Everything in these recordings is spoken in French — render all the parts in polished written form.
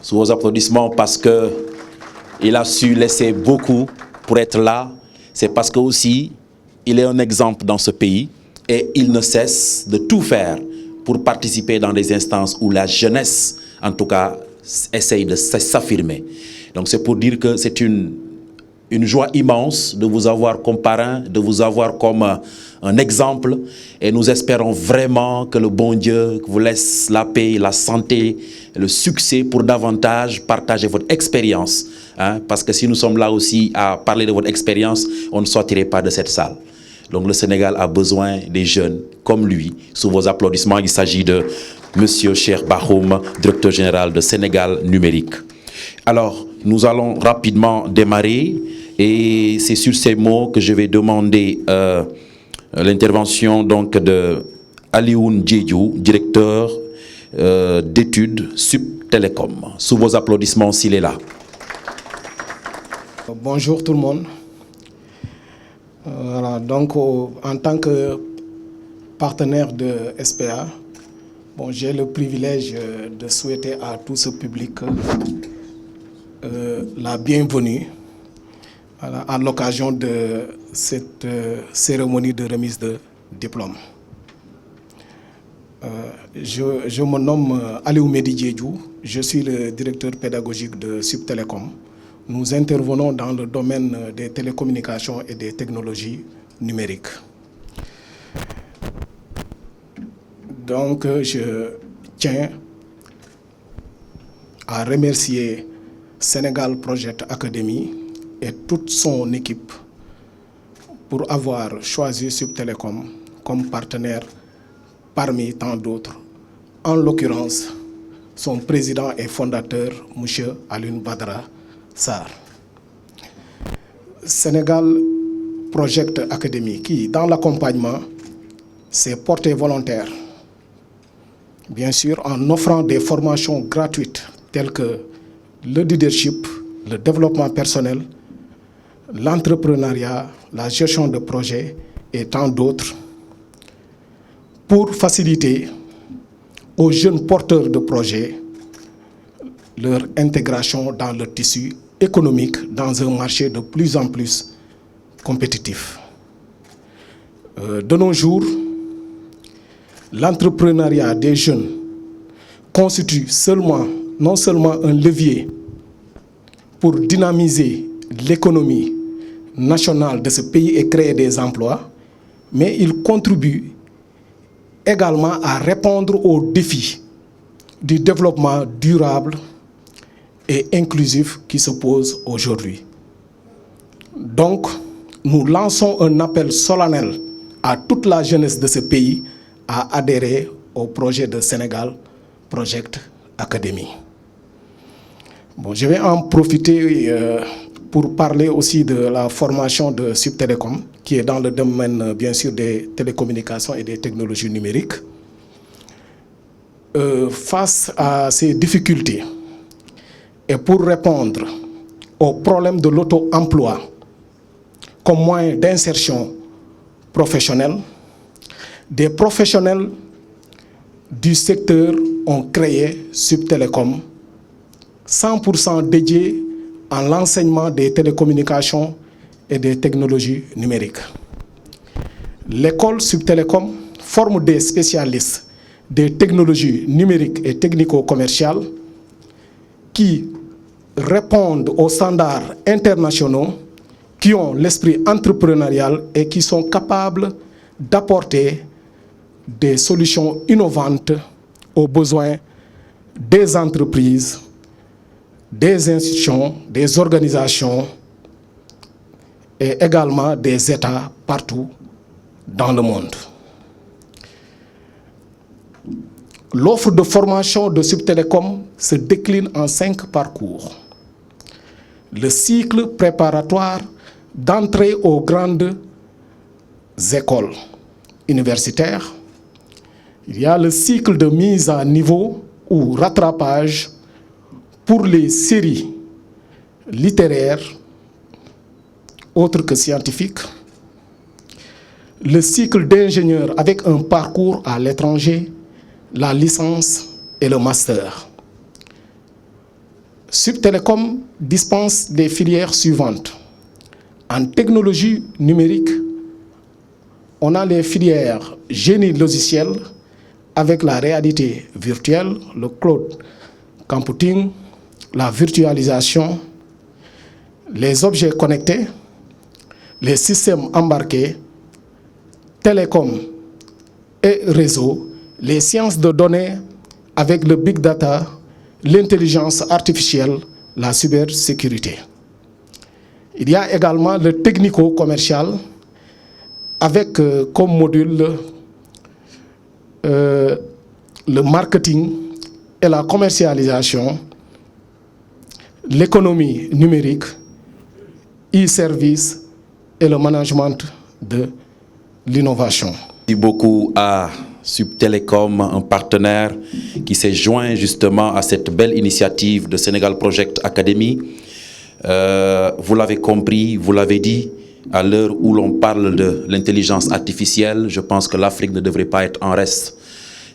sous vos applaudissements, parce qu'il a su laisser beaucoup pour être là. C'est parce que aussi, il est un exemple dans ce pays et il ne cesse de tout faire pour participer dans des instances où la jeunesse, en tout cas, essaye de s'affirmer. Donc c'est pour dire que c'est une joie immense de vous avoir comme parrain, de vous avoir comme un exemple. Et nous espérons vraiment que le bon Dieu vous laisse la paix, la santé, le succès pour davantage partager votre expérience. Hein, parce que si nous sommes là aussi à parler de votre expérience, on ne sortirait pas de cette salle. Donc le Sénégal a besoin des jeunes comme lui. Sous vos applaudissements, il s'agit de Monsieur Cheikh Bakhoum, directeur général de Sénégal Numérique. Alors, nous allons rapidement démarrer et c'est sur ces mots que je vais demander l'intervention donc de Alioune Diédhiou, directeur d'études Subtelecom. Sous vos applaudissements s'il est là. Bonjour tout le monde. Voilà, donc en tant que partenaire de SPA, j'ai le privilège de souhaiter à tout ce public la bienvenue à l'occasion de cette cérémonie de remise de diplôme. Je me nomme Alioune Diédhiou, je suis le directeur pédagogique de Subtelecom. Nous intervenons dans le domaine des télécommunications et des technologies numériques. Donc, je tiens à remercier Sénégal Project Academy et toute son équipe pour avoir choisi Subtelecom comme partenaire parmi tant d'autres. En l'occurrence, son président et fondateur, M. Alioune Badara Sarr. Sénégal Project Academy, qui, dans l'accompagnement, s'est porté volontaire, bien sûr, en offrant des formations gratuites telles que le leadership, le développement personnel, l'entrepreneuriat, la gestion de projets et tant d'autres, pour faciliter aux jeunes porteurs de projets leur intégration dans le tissu économique dans un marché de plus en plus compétitif. De nos jours, l'entrepreneuriat des jeunes constitue non seulement un levier pour dynamiser l'économie nationale de ce pays et créer des emplois, mais il contribue également à répondre aux défis du développement durable et inclusif qui se pose aujourd'hui. Donc, nous lançons un appel solennel à toute la jeunesse de ce pays à adhérer au projet de Sénégal Project Academy. Je vais en profiter pour parler aussi de la formation de Subtelecom, qui est dans le domaine, bien sûr, des télécommunications et des technologies numériques. Face à ces difficultés, et pour répondre aux problèmes de l'auto-emploi comme moyen d'insertion professionnelle, des professionnels du secteur ont créé Subtelecom, 100% dédié à l'enseignement des télécommunications et des technologies numériques. L'école Subtelecom forme des spécialistes des technologies numériques et technico-commerciales qui répondent aux standards internationaux, qui ont l'esprit entrepreneurial et qui sont capables d'apporter des solutions innovantes aux besoins des entreprises, des institutions, des organisations et également des États partout dans le monde. L'offre de formation de Subtelecom se décline en 5 parcours. Le cycle préparatoire d'entrée aux grandes écoles universitaires. Il y a le cycle de mise à niveau ou rattrapage pour les séries littéraires autres que scientifiques. Le cycle d'ingénieur avec un parcours à l'étranger, la licence et le master. Subtelecom dispense des filières suivantes. En technologie numérique, on a les filières génie logiciel avec la réalité virtuelle, le cloud computing, la virtualisation, les objets connectés, les systèmes embarqués, télécom et réseau, les sciences de données avec le big data, l'intelligence artificielle, la cybersécurité. Il y a également le technico-commercial avec comme module le marketing et la commercialisation, l'économie numérique, e-service et le management de l'innovation. Merci beaucoup à Subtelecom, un partenaire qui s'est joint justement à cette belle initiative de Sénégal Project Academy. Vous l'avez compris, vous l'avez dit, à l'heure où l'on parle de l'intelligence artificielle, je pense que l'Afrique ne devrait pas être en reste.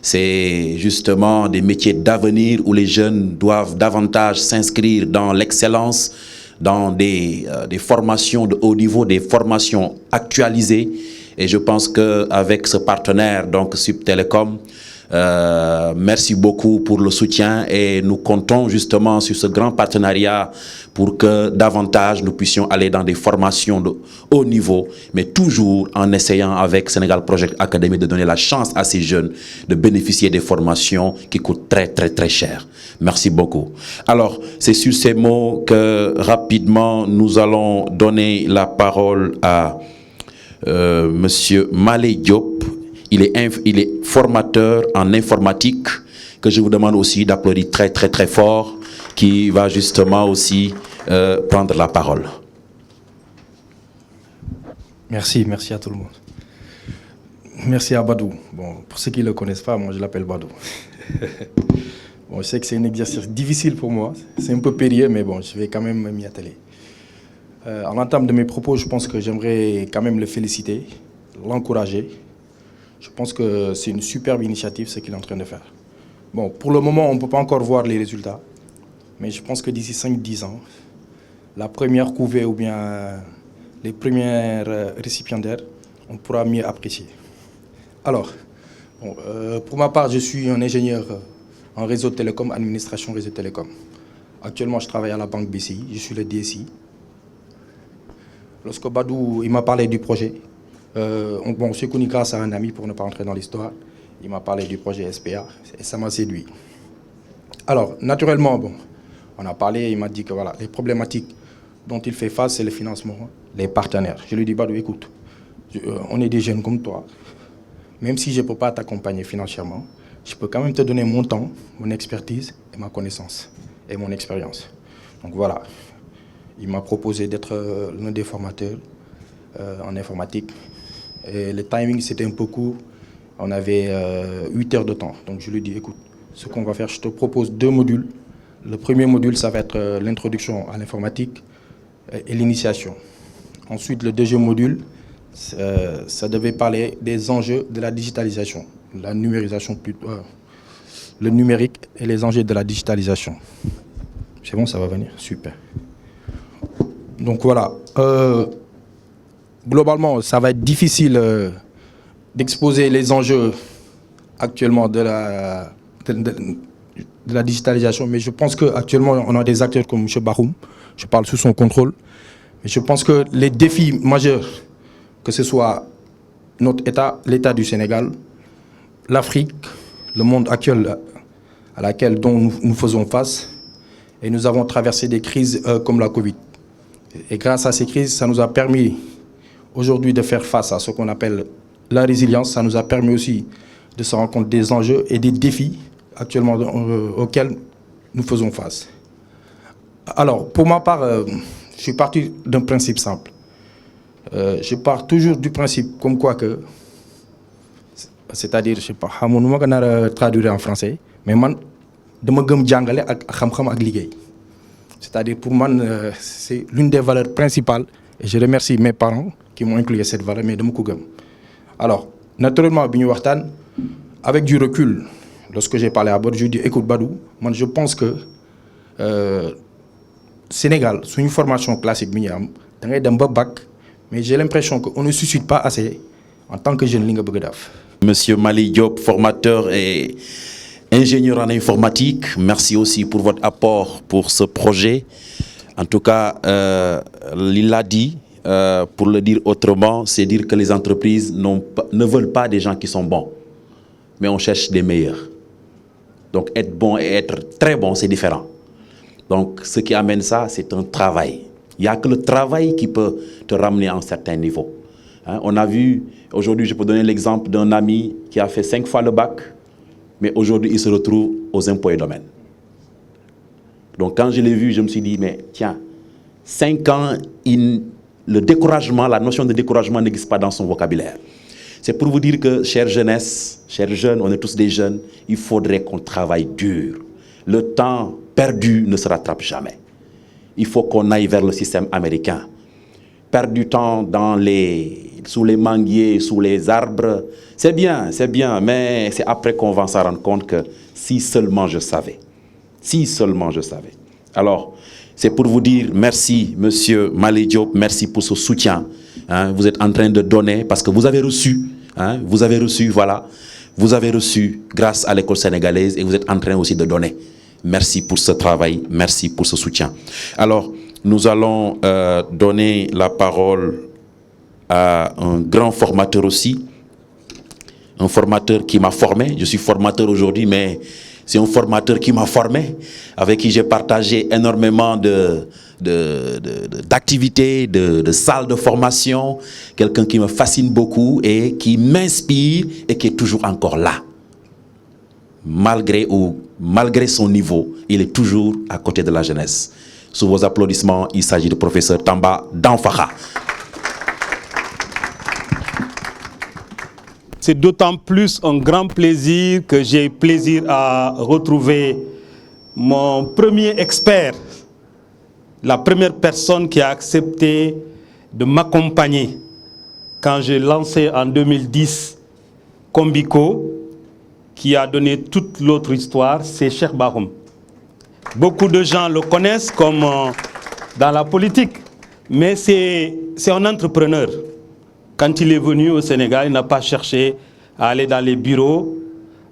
C'est justement des métiers d'avenir où les jeunes doivent davantage s'inscrire dans l'excellence, dans des formations de haut niveau, des formations actualisées. Et je pense qu'avec ce partenaire, donc Subtelecom, merci beaucoup pour le soutien et nous comptons justement sur ce grand partenariat pour que davantage nous puissions aller dans des formations de haut niveau, mais toujours en essayant avec Sénégal Project Academy de donner la chance à ces jeunes de bénéficier des formations qui coûtent très très très cher. Merci beaucoup. Alors, c'est sur ces mots que rapidement nous allons donner la parole à Monsieur Malé Diop. Il est formateur en informatique, que je vous demande aussi d'applaudir très très très fort, qui va justement aussi prendre la parole. Merci à tout le monde. Merci à Badou. Bon, pour ceux qui ne le connaissent pas, moi je l'appelle Badou. Bon, je sais que c'est un exercice difficile pour moi, c'est un peu périlleux, mais bon, je vais quand même m'y atteler. En l'entame de mes propos, je pense que j'aimerais quand même le féliciter, l'encourager. Je pense que c'est une superbe initiative ce qu'il est en train de faire. Bon, pour le moment, on ne peut pas encore voir les résultats, mais je pense que d'ici 5-10 ans, la première couvée ou bien les premières récipiendaires, on pourra mieux apprécier. Alors, bon, pour ma part, je suis un ingénieur en réseau télécom, administration réseau télécom. Actuellement, je travaille à la banque BCI, je suis le DSI. Lorsque Badou il m'a parlé du projet, on s'est connu grâce à un ami pour ne pas entrer dans l'histoire. Il m'a parlé du projet SPA et ça m'a séduit. Alors, naturellement, bon, on a parlé, il m'a dit que voilà, les problématiques dont il fait face, c'est le financement, les partenaires. Je lui ai dit, Badou, écoute, on est des jeunes comme toi. Même si je ne peux pas t'accompagner financièrement, je peux quand même te donner mon temps, mon expertise et ma connaissance et mon expérience. Donc voilà. Il m'a proposé d'être l'un des formateurs en informatique. Et le timing, c'était un peu court. On avait 8 heures de temps. Donc je lui ai dit, écoute, ce qu'on va faire, je te propose 2 modules. Le premier module, ça va être l'introduction à l'informatique et l'initiation. Ensuite, le deuxième module, ça devait parler des enjeux de la digitalisation, la numérisation plutôt, le numérique et les enjeux de la digitalisation. C'est bon, ça va venir? Super. Donc voilà, globalement, ça va être difficile d'exposer les enjeux actuellement de la digitalisation, mais je pense qu'actuellement, on a des acteurs comme M. Bahoum, je parle sous son contrôle, mais je pense que les défis majeurs, que ce soit notre État, l'État du Sénégal, l'Afrique, le monde actuel dont nous faisons face, et nous avons traversé des crises comme la Covid. Et grâce à ces crises, ça nous a permis aujourd'hui de faire face à ce qu'on appelle la résilience. Ça nous a permis aussi de se rendre compte des enjeux et des défis actuellement auxquels nous faisons face. Alors, pour ma part, je suis parti d'un principe simple. Je pars toujours du principe comme quoi que, c'est-à-dire, je ne sais pas, je ne sais pas traduire en français, mais man, je me jàngale ak xam-xam ak liggéey. C'est-à-dire, pour moi, c'est l'une des valeurs principales. Et je remercie mes parents qui m'ont inclus cette valeur, mais de mon coup. Alors, naturellement, avec du recul, lorsque j'ai parlé à Badou, je lui ai dit, écoute Badou, moi je pense que Sénégal, c'est une formation classique, bac, mais j'ai l'impression qu'on ne suscite pas assez en tant que jeune ligne Bogdaf. Monsieur Mali Diop, formateur et ingénieur en informatique, merci aussi pour votre apport pour ce projet. En tout cas, il l'a dit, pour le dire autrement, c'est dire que les entreprises ne veulent pas des gens qui sont bons, mais on cherche des meilleurs. Donc être bon et être très bon, c'est différent. Donc ce qui amène ça, c'est un travail. Il n'y a que le travail qui peut te ramener à un certain niveau. Hein, on a vu, aujourd'hui je peux donner l'exemple d'un ami qui a fait 5 fois le bac, mais aujourd'hui il se retrouve aux impôts et domaines. Donc quand je l'ai vu, je me suis dit, mais tiens, 5 ans, le découragement, la notion de découragement n'existe pas dans son vocabulaire. C'est pour vous dire que, chère jeunesse, chers jeunes, on est tous des jeunes, il faudrait qu'on travaille dur. Le temps perdu ne se rattrape jamais. Il faut qu'on aille vers le système américain. Perdre du temps sous les manguiers, sous les arbres, c'est bien, mais c'est après qu'on va s'en rendre compte que si seulement je savais. Si seulement je savais. Alors, c'est pour vous dire merci, monsieur Mali Diop, merci pour ce soutien. Hein, vous êtes en train de donner parce que vous avez reçu, voilà, vous avez reçu grâce à l'école sénégalaise et vous êtes en train aussi de donner. Merci pour ce travail, merci pour ce soutien. Alors, nous allons donner la parole à un grand formateur aussi, un formateur qui m'a formé. Je suis formateur aujourd'hui, mais c'est un formateur qui m'a formé, avec qui j'ai partagé énormément d'activités, de salles de formation, quelqu'un qui me fascine beaucoup et qui m'inspire et qui est toujours encore là. Malgré son niveau, il est toujours à côté de la jeunesse. Sous vos applaudissements, il s'agit du professeur Tamba Danfakha. C'est d'autant plus un grand plaisir que j'ai plaisir à retrouver mon premier expert, la première personne qui a accepté de m'accompagner quand j'ai lancé en 2010 Combiko, qui a donné toute l'autre histoire, c'est Cheikh Bahoum. Beaucoup de gens le connaissent comme dans la politique, mais c'est un entrepreneur. Quand il est venu au Sénégal, il n'a pas cherché à aller dans les bureaux,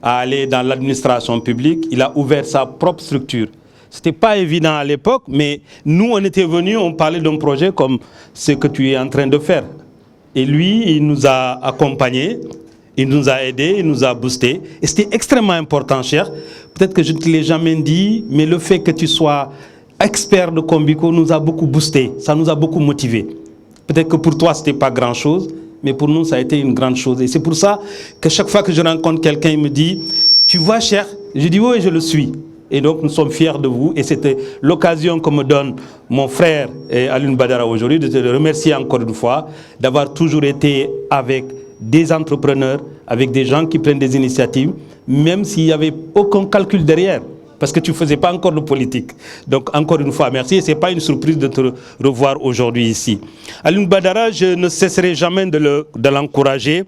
à aller dans l'administration publique. Il a ouvert sa propre structure. Ce n'était pas évident à l'époque, mais nous, on était venus, on parlait d'un projet comme ce que tu es en train de faire. Et lui, il nous a accompagnés, il nous a aidés, il nous a boostés. Et c'était extrêmement important, cher. Peut-être que je ne te l'ai jamais dit, mais le fait que tu sois expert de Combiko nous a beaucoup boosté, ça nous a beaucoup motivés. Peut-être que pour toi, ce n'était pas grand-chose, mais pour nous, ça a été une grande chose. Et c'est pour ça que chaque fois que je rencontre quelqu'un, il me dit « Tu vois, cher ?» Je dis « Oui, je le suis. » Et donc, nous sommes fiers de vous. Et c'était l'occasion que me donne mon frère Alioune Badara aujourd'hui de te remercier encore une fois d'avoir toujours été avec des entrepreneurs, avec des gens qui prennent des initiatives, même s'il n'y avait aucun calcul derrière. Parce que tu ne faisais pas encore de politique. Donc, encore une fois, merci. Et ce n'est pas une surprise de te revoir aujourd'hui ici. Alioune Badara, je ne cesserai jamais de l'encourager.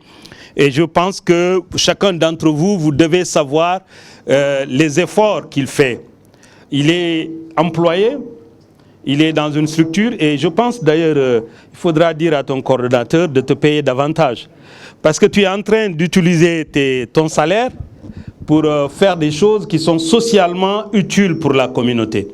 Et je pense que chacun d'entre vous, vous devez savoir les efforts qu'il fait. Il est employé, il est dans une structure. Et je pense d'ailleurs, il faudra dire à ton coordonnateur de te payer davantage. Parce que tu es en train d'utiliser ton salaire pour faire des choses qui sont socialement utiles pour la communauté.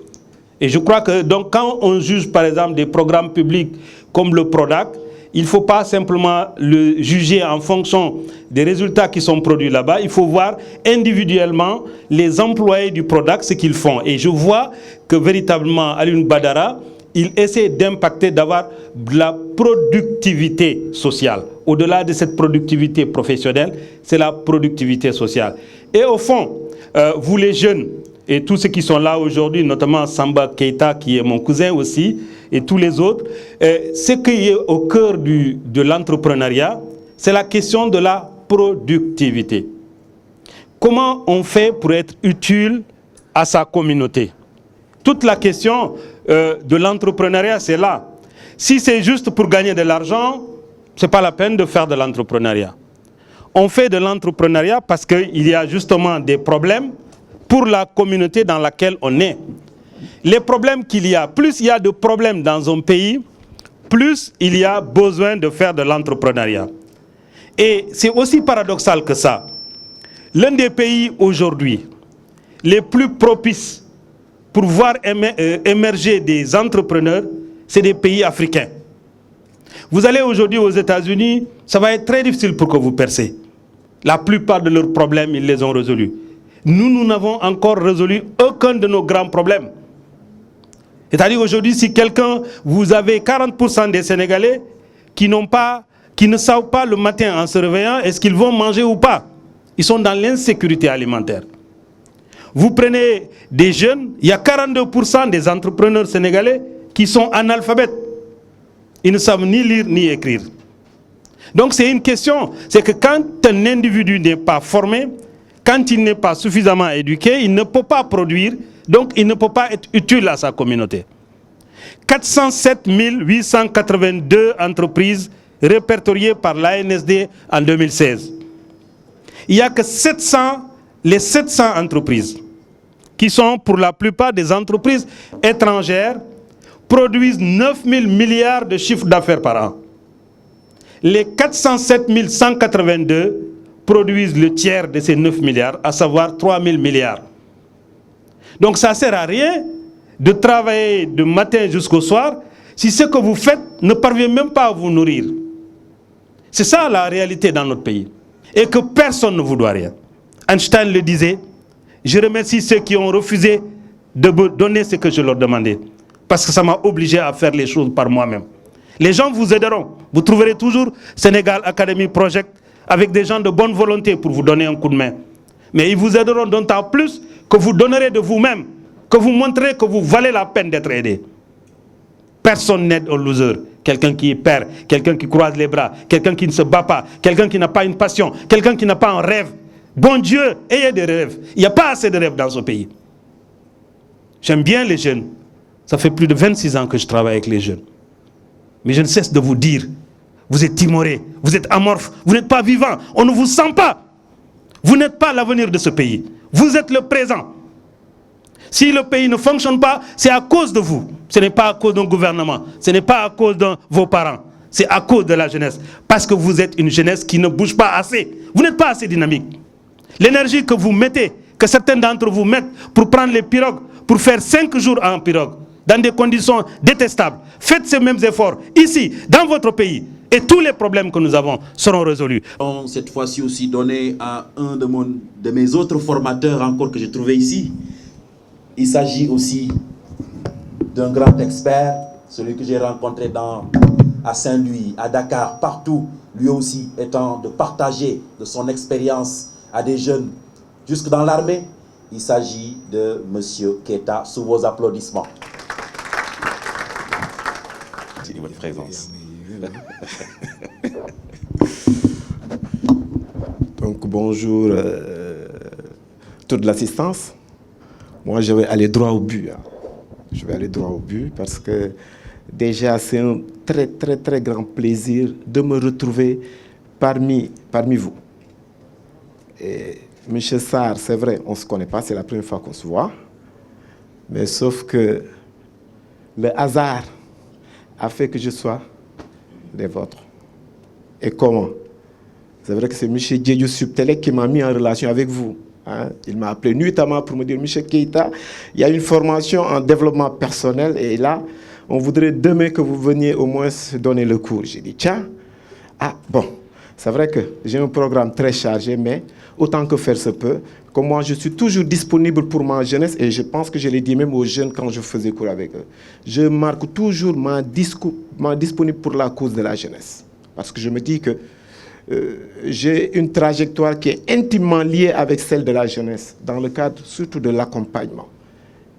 Et je crois que donc, quand on juge par exemple des programmes publics comme le PRODAC, il ne faut pas simplement le juger en fonction des résultats qui sont produits là-bas. Il faut voir individuellement les employés du PRODAC, ce qu'ils font. Et je vois que véritablement, Alioune Badara, il essaie d'impacter, d'avoir de la productivité sociale. Au-delà de cette productivité professionnelle, c'est la productivité sociale. Et au fond, vous les jeunes, et tous ceux qui sont là aujourd'hui, notamment Samba Keita, qui est mon cousin aussi, et tous les autres, ce qui est au cœur de l'entrepreneuriat, c'est la question de la productivité. Comment on fait pour être utile à sa communauté? Toute la question de l'entrepreneuriat, c'est là. Si c'est juste pour gagner de l'argent, ce n'est pas la peine de faire de l'entrepreneuriat. On fait de l'entrepreneuriat parce qu'il y a justement des problèmes pour la communauté dans laquelle on est. les problèmes qu'il y a, plus il y a de problèmes dans un pays, plus il y a besoin de faire de l'entrepreneuriat. Et c'est aussi paradoxal que ça. L'un des pays aujourd'hui les plus propices pour voir émerger des entrepreneurs, c'est des pays africains. Vous allez aujourd'hui aux États-Unis, ça va être très difficile pour que vous percez. La plupart de leurs problèmes, ils les ont résolus. Nous n'avons encore résolu aucun de nos grands problèmes. C'est-à-dire aujourd'hui, si quelqu'un, vous avez 40% des Sénégalais qui ne savent pas le matin en se réveillant, est-ce qu'ils vont manger ou pas? Ils sont dans l'insécurité alimentaire. Vous prenez des jeunes, il y a 42% des entrepreneurs sénégalais qui sont analphabètes. Ils ne savent ni lire ni écrire. Donc c'est une question, c'est que quand un individu n'est pas formé, quand il n'est pas suffisamment éduqué, il ne peut pas produire, donc il ne peut pas être utile à sa communauté. 407 882 entreprises répertoriées par l'ANSD en 2016. Il n'y a que 700 entreprises qui sont pour la plupart des entreprises étrangères, produisent 9 000 milliards de chiffre d'affaires par an. Les 407 182 produisent le tiers de ces 9 milliards, à savoir 3 000 milliards. Donc ça ne sert à rien de travailler de matin jusqu'au soir si ce que vous faites ne parvient même pas à vous nourrir. C'est ça la réalité dans notre pays. Et que personne ne vous doit rien. Einstein le disait, je remercie ceux qui ont refusé de me donner ce que je leur demandais. Parce que ça m'a obligé à faire les choses par moi-même. Les gens vous aideront. Vous trouverez toujours Sénégal Academy Project avec des gens de bonne volonté pour vous donner un coup de main. Mais ils vous aideront d'autant plus que vous donnerez de vous-même, que vous montrerez que vous valez la peine d'être aidé. Personne n'aide un loser. Quelqu'un qui perd, quelqu'un qui croise les bras, quelqu'un qui ne se bat pas, quelqu'un qui n'a pas une passion, quelqu'un qui n'a pas un rêve. Bon Dieu, ayez des rêves. Il n'y a pas assez de rêves dans ce pays. J'aime bien les jeunes. Ça fait plus de 26 ans que je travaille avec les jeunes. Mais je ne cesse de vous dire, vous êtes timorés, vous êtes amorphes, vous n'êtes pas vivants, on ne vous sent pas. Vous n'êtes pas l'avenir de ce pays. Vous êtes le présent. Si le pays ne fonctionne pas, c'est à cause de vous. Ce n'est pas à cause d'un gouvernement, ce n'est pas à cause de vos parents, c'est à cause de la jeunesse. Parce que vous êtes une jeunesse qui ne bouge pas assez. Vous n'êtes pas assez dynamique. L'énergie que vous mettez, que certains d'entre vous mettent pour prendre les pirogues, pour faire 5 jours en pirogue, dans des conditions détestables, faites ces mêmes efforts ici, dans votre pays, et tous les problèmes que nous avons seront résolus. Cette fois-ci aussi donné à un de mes autres formateurs encore que j'ai trouvé ici. Il s'agit aussi d'un grand expert, celui que j'ai rencontré à Saint-Louis, à Dakar, partout, lui aussi étant de partager de son expérience à des jeunes, jusque dans l'armée. Il s'agit de M. Keita, sous vos applaudissements. Merci de votre présence. Donc bonjour toute l'assistance. Moi je vais aller droit au but. Je vais aller droit au but parce que déjà c'est un très très très grand plaisir de me retrouver parmi vous. Et Monsieur Sarr, c'est vrai, on ne se connaît pas, c'est la première fois qu'on se voit. Mais sauf que le hasard a fait que je sois des vôtres. Et comment? C'est vrai que c'est M. Diédiou Subtelek qui m'a mis en relation avec vous. Hein? Il m'a appelé nuitamment pour me dire, M. Keita, il y a une formation en développement personnel et là, on voudrait demain que vous veniez au moins donner le cours. J'ai dit, tiens, bon, c'est vrai que j'ai un programme très chargé, mais autant que faire se peut, comme moi je suis toujours disponible pour ma jeunesse, et je pense que je l'ai dit même aux jeunes quand je faisais cours avec eux, je marque toujours ma disponible pour la cause de la jeunesse. Parce que je me dis que j'ai une trajectoire qui est intimement liée avec celle de la jeunesse, dans le cadre surtout de l'accompagnement.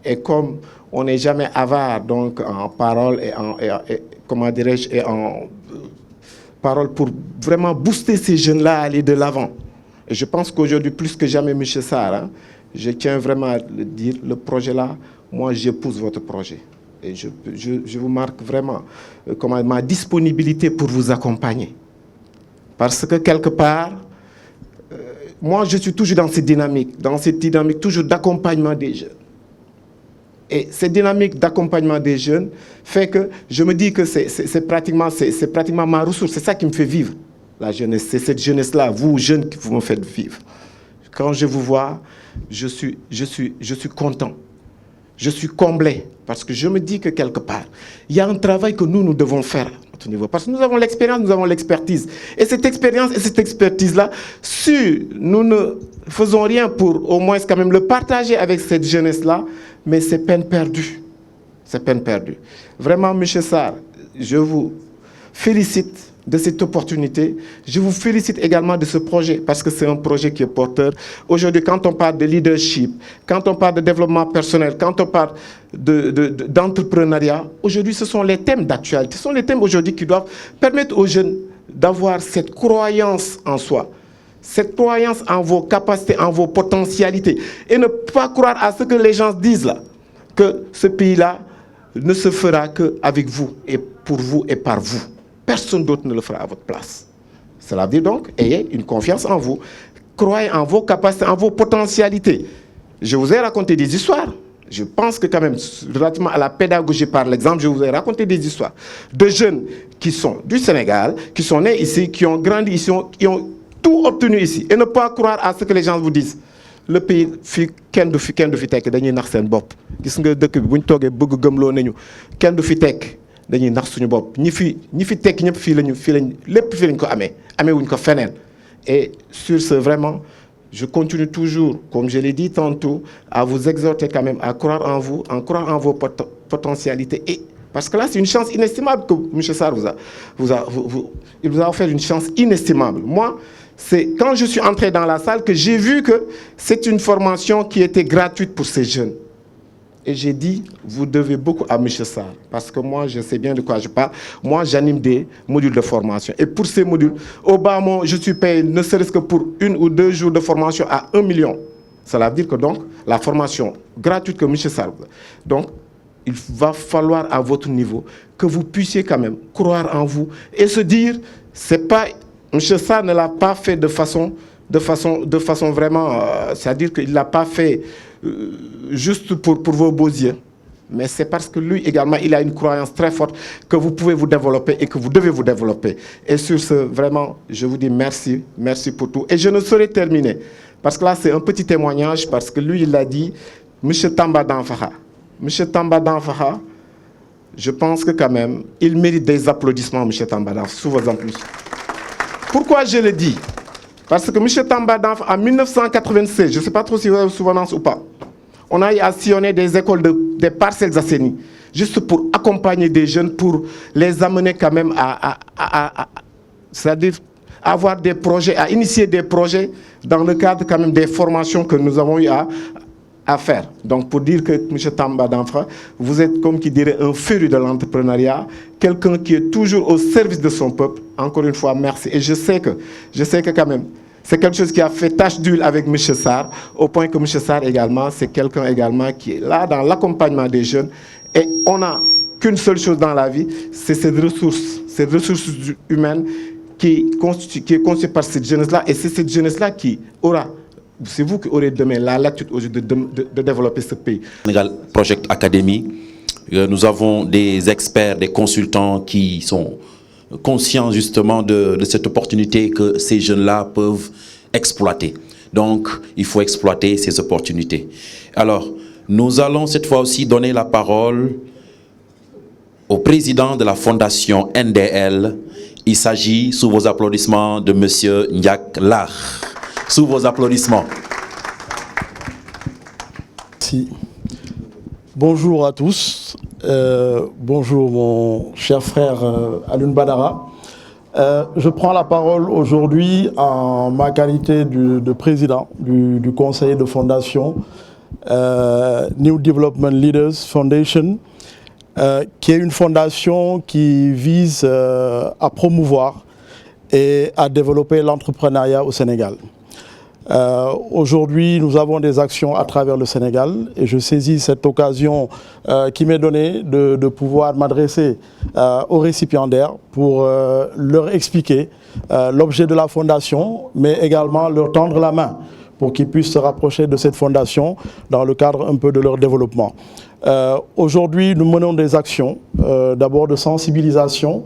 Et comme on n'est jamais avare donc en parole et comment dirais-je, et en parole pour vraiment booster ces jeunes-là à aller de l'avant. Et je pense qu'aujourd'hui, plus que jamais, M. Sarr, hein, je tiens vraiment à le dire, le projet-là, moi, j'épouse votre projet. Et je vous marque vraiment ma disponibilité pour vous accompagner. Parce que quelque part, moi, je suis toujours dans cette dynamique toujours d'accompagnement des jeunes. Et cette dynamique d'accompagnement des jeunes fait que je me dis que c'est pratiquement ma ressource. C'est ça qui me fait vivre, la jeunesse. C'est cette jeunesse-là, vous, jeunes, que vous me faites vivre. Quand je vous vois, je suis content. Je suis comblé parce que je me dis que quelque part, il y a un travail que nous devons faire à notre niveau. Parce que nous avons l'expérience, nous avons l'expertise. Et cette expérience et cette expertise-là, si nous ne faisons rien pour au moins quand même le partager avec cette jeunesse-là, mais c'est peine perdue. C'est peine perdue. Vraiment, M. Sarr, je vous félicite de cette opportunité. Je vous félicite également de ce projet, parce que c'est un projet qui est porteur. Aujourd'hui, quand on parle de leadership, quand on parle de développement personnel, quand on parle d'entrepreneuriat, aujourd'hui, ce sont les thèmes d'actualité. Ce sont les thèmes aujourd'hui qui doivent permettre aux jeunes d'avoir cette croyance en soi, cette croyance en vos capacités, en vos potentialités, et ne pas croire à ce que les gens disent là, que ce pays-là ne se fera qu'avec vous, et pour vous et par vous. Personne d'autre ne le fera à votre place. Cela veut dire donc, ayez une confiance en vous. Croyez en vos capacités, en vos potentialités. Je vous ai raconté des histoires. Je pense que quand même, relativement à la pédagogie par l'exemple, je vous ai raconté des histoires de jeunes qui sont du Sénégal, qui sont nés ici, qui ont grandi ici, qui ont tout obtenu ici. Et ne pas croire à ce que les gens vous disent. Le pays, kenn du fi tek dañuy nax sen bop. Gis nga dëkk bi buñ toogee bëgg gëmloo nañu kenn du fi tek dañuy nax suñu bopp ñi fi tekk ñëpp fii lañ ko amee wuñ ko feneen. Et sur ce, vraiment, je continue toujours, comme je l'ai dit tantôt, à vous exhorter quand même à croire en vous, à croire en vos potentialités. Et parce que là, c'est une chance inestimable que M. Sarr il vous a offert une chance inestimable. Moi, c'est quand je suis entré dans la salle que j'ai vu que c'est une formation qui était gratuite pour ces jeunes. Et j'ai dit, vous devez beaucoup à M. Sarr, parce que moi, je sais bien de quoi je parle. Moi, j'anime des modules de formation. Et pour ces modules, au bas, moi, je suis payé ne serait-ce que pour 1 ou 2 jours de formation à 1 million. Cela veut dire que donc, la formation gratuite que M. Sarr, donc, il va falloir à votre niveau que vous puissiez quand même croire en vous et se dire, c'est pas, M. Sarr ne l'a pas fait de façon vraiment, c'est-à-dire qu'il ne l'a pas fait juste pour vos beaux yeux. Mais c'est parce que lui également, il a une croyance très forte que vous pouvez vous développer et que vous devez vous développer. Et sur ce, vraiment, je vous dis merci, merci pour tout. Et je ne saurais terminer, parce que là, c'est un petit témoignage, parce que lui, il a dit, M. Tamba Danfaha. M. Tamba Danfaha, je pense que quand même, il mérite des applaudissements, M. Tamba Danfaha, souvent en plus. Pourquoi je le dis? Parce que M. Tamba Danfaha, en 1996, je ne sais pas trop si vous avez souvenance ou pas, on a eu à sillonner des écoles des Parcelles Assainies, juste pour accompagner des jeunes, pour les amener quand même c'est-à-dire avoir des projets, à initier des projets dans le cadre quand même des formations que nous avons eu à faire. Donc pour dire que M. Tamba Danfaha, vous êtes comme qui dirait un féru de l'entrepreneuriat, quelqu'un qui est toujours au service de son peuple. Encore une fois, merci. Et je sais que quand même, c'est quelque chose qui a fait tache d'huile avec M. Sarr, au point que M. Sarr également, c'est quelqu'un également qui est là dans l'accompagnement des jeunes. Et on n'a qu'une seule chose dans la vie, c'est ces ressources humaines qui est conçue par cette jeunesse-là. Et c'est cette jeunesse-là qui aura, c'est vous qui aurez demain la latitude aujourd'hui de développer ce pays. Sénégal Project Academy, nous avons des experts, des consultants qui sont conscients justement de cette opportunité que ces jeunes-là peuvent exploiter. Donc, il faut exploiter ces opportunités. Alors, nous allons cette fois aussi donner la parole au président de la fondation NDL. Il s'agit, sous vos applaudissements, de M. Ndiak Lar. Sous vos applaudissements. Merci. Bonjour à tous. Bonjour mon cher frère Alioune Badara. Je prends la parole aujourd'hui en ma qualité de président du conseil de fondation New Development Leaders Foundation, qui est une fondation qui vise à promouvoir et à développer l'entrepreneuriat au Sénégal. Aujourd'hui, nous avons des actions à travers le Sénégal et je saisis cette occasion qui m'est donnée de pouvoir m'adresser aux récipiendaires pour leur expliquer l'objet de la fondation, mais également leur tendre la main pour qu'ils puissent se rapprocher de cette fondation dans le cadre un peu de leur développement. Aujourd'hui, nous menons des actions, d'abord de sensibilisation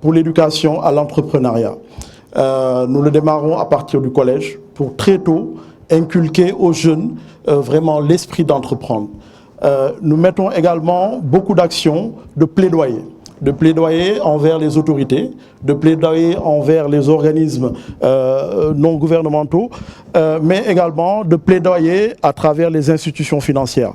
pour l'éducation à l'entrepreneuriat. Nous le démarrons à partir du collège pour très tôt inculquer aux jeunes vraiment l'esprit d'entreprendre. Nous mettons également beaucoup d'actions de plaidoyer envers les autorités, de plaidoyer envers les organismes non gouvernementaux, mais également de plaidoyer à travers les institutions financières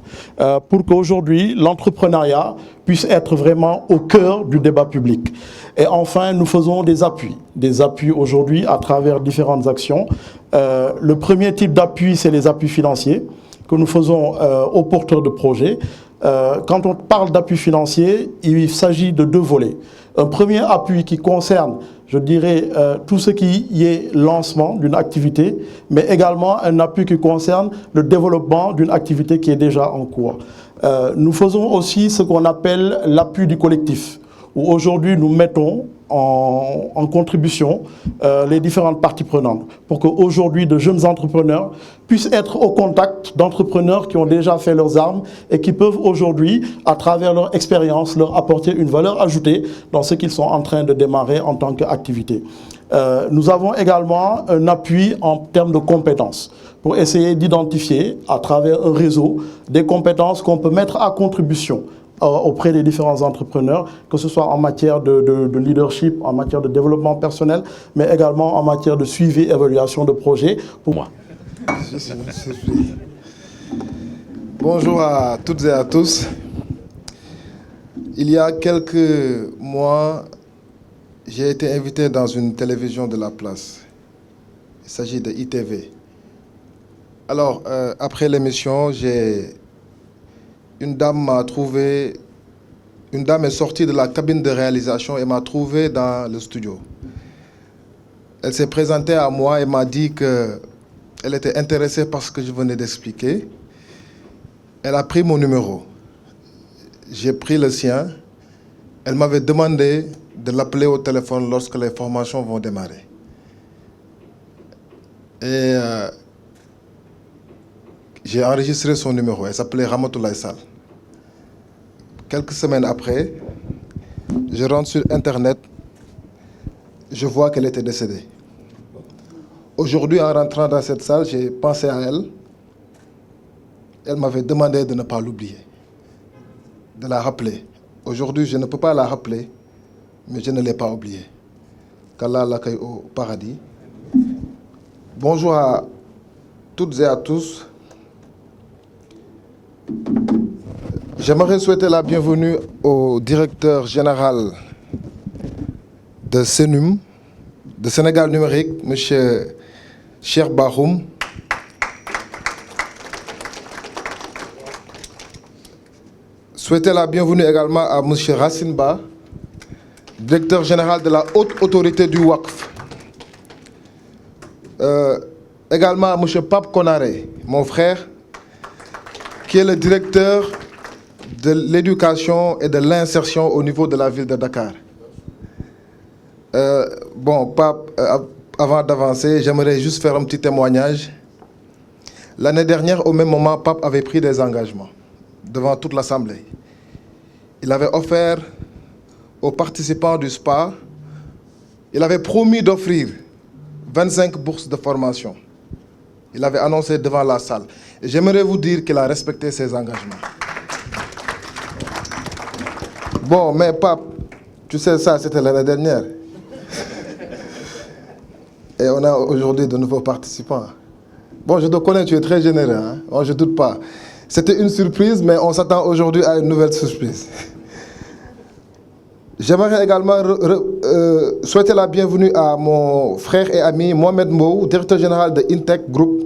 pour qu'aujourd'hui l'entrepreneuriat puisse être vraiment au cœur du débat public. Et enfin, nous faisons des appuis aujourd'hui à travers différentes actions. Le premier type d'appui, c'est les appuis financiers que nous faisons aux porteurs de projets. Quand on parle d'appui financier, il s'agit de deux volets. Un premier appui qui concerne, je dirais, tout ce qui est lancement d'une activité, mais également un appui qui concerne le développement d'une activité qui est déjà en cours. Nous faisons aussi ce qu'on appelle l'appui du collectif, où aujourd'hui nous mettons en contribution les différentes parties prenantes pour qu'aujourd'hui de jeunes entrepreneurs puissent être au contact d'entrepreneurs qui ont déjà fait leurs armes et qui peuvent aujourd'hui, à travers leur expérience, leur apporter une valeur ajoutée dans ce qu'ils sont en train de démarrer en tant qu'activité. Nous avons également un appui en termes de compétences pour essayer d'identifier à travers un réseau des compétences qu'on peut mettre à contribution auprès des différents entrepreneurs, que ce soit en matière de leadership, en matière de développement personnel, mais également en matière de suivi et évaluation de projets. Pour moi. Bonjour à toutes et à tous. Il y a quelques mois, j'ai été invité dans une télévision de la place. Il s'agit de ITV. Alors, après l'émission, une dame est sortie de la cabine de réalisation et m'a trouvé dans le studio. Elle s'est présentée à moi et m'a dit qu'elle était intéressée par ce que je venais d'expliquer. Elle a pris mon numéro. J'ai pris le sien. Elle m'avait demandé de l'appeler au téléphone lorsque les formations vont démarrer. Et j'ai enregistré son numéro. Elle s'appelait Ramatoulaye Sall. Quelques semaines après, je rentre sur Internet, je vois qu'elle était décédée. Aujourd'hui, en rentrant dans cette salle, j'ai pensé à elle. Elle m'avait demandé de ne pas l'oublier, de la rappeler. Aujourd'hui, je ne peux pas la rappeler, mais je ne l'ai pas oubliée. Qu'Allah l'accueille au paradis. Bonjour à toutes et à tous. J'aimerais souhaiter la bienvenue au directeur général de Senum, de Sénégal Numérique, M. Cheikh Bahoum. Souhaiter la bienvenue également à M. Racine Ba, directeur général de la Haute Autorité du Waqf. Également à M. Pape Konaré, mon frère, qui est le directeur de l'éducation et de l'insertion au niveau de la ville de Dakar. Bon, Pape, avant d'avancer, j'aimerais juste faire un petit témoignage. L'année dernière, au même moment, Pape avait pris des engagements devant toute l'Assemblée. Il avait offert aux participants du SPA, il avait promis d'offrir 25 bourses de formation. Il avait annoncé devant la salle. Et j'aimerais vous dire qu'il a respecté ses engagements. Bon, mais Pape, tu sais ça, c'était l'année dernière. Et on a aujourd'hui de nouveaux participants. Bon, je te connais, tu es très généreux. Hein? Bon, je ne doute pas. C'était une surprise, mais on s'attend aujourd'hui à une nouvelle surprise. J'aimerais également souhaiter la bienvenue à mon frère et ami Mohamed Mou, directeur général de Intech Group,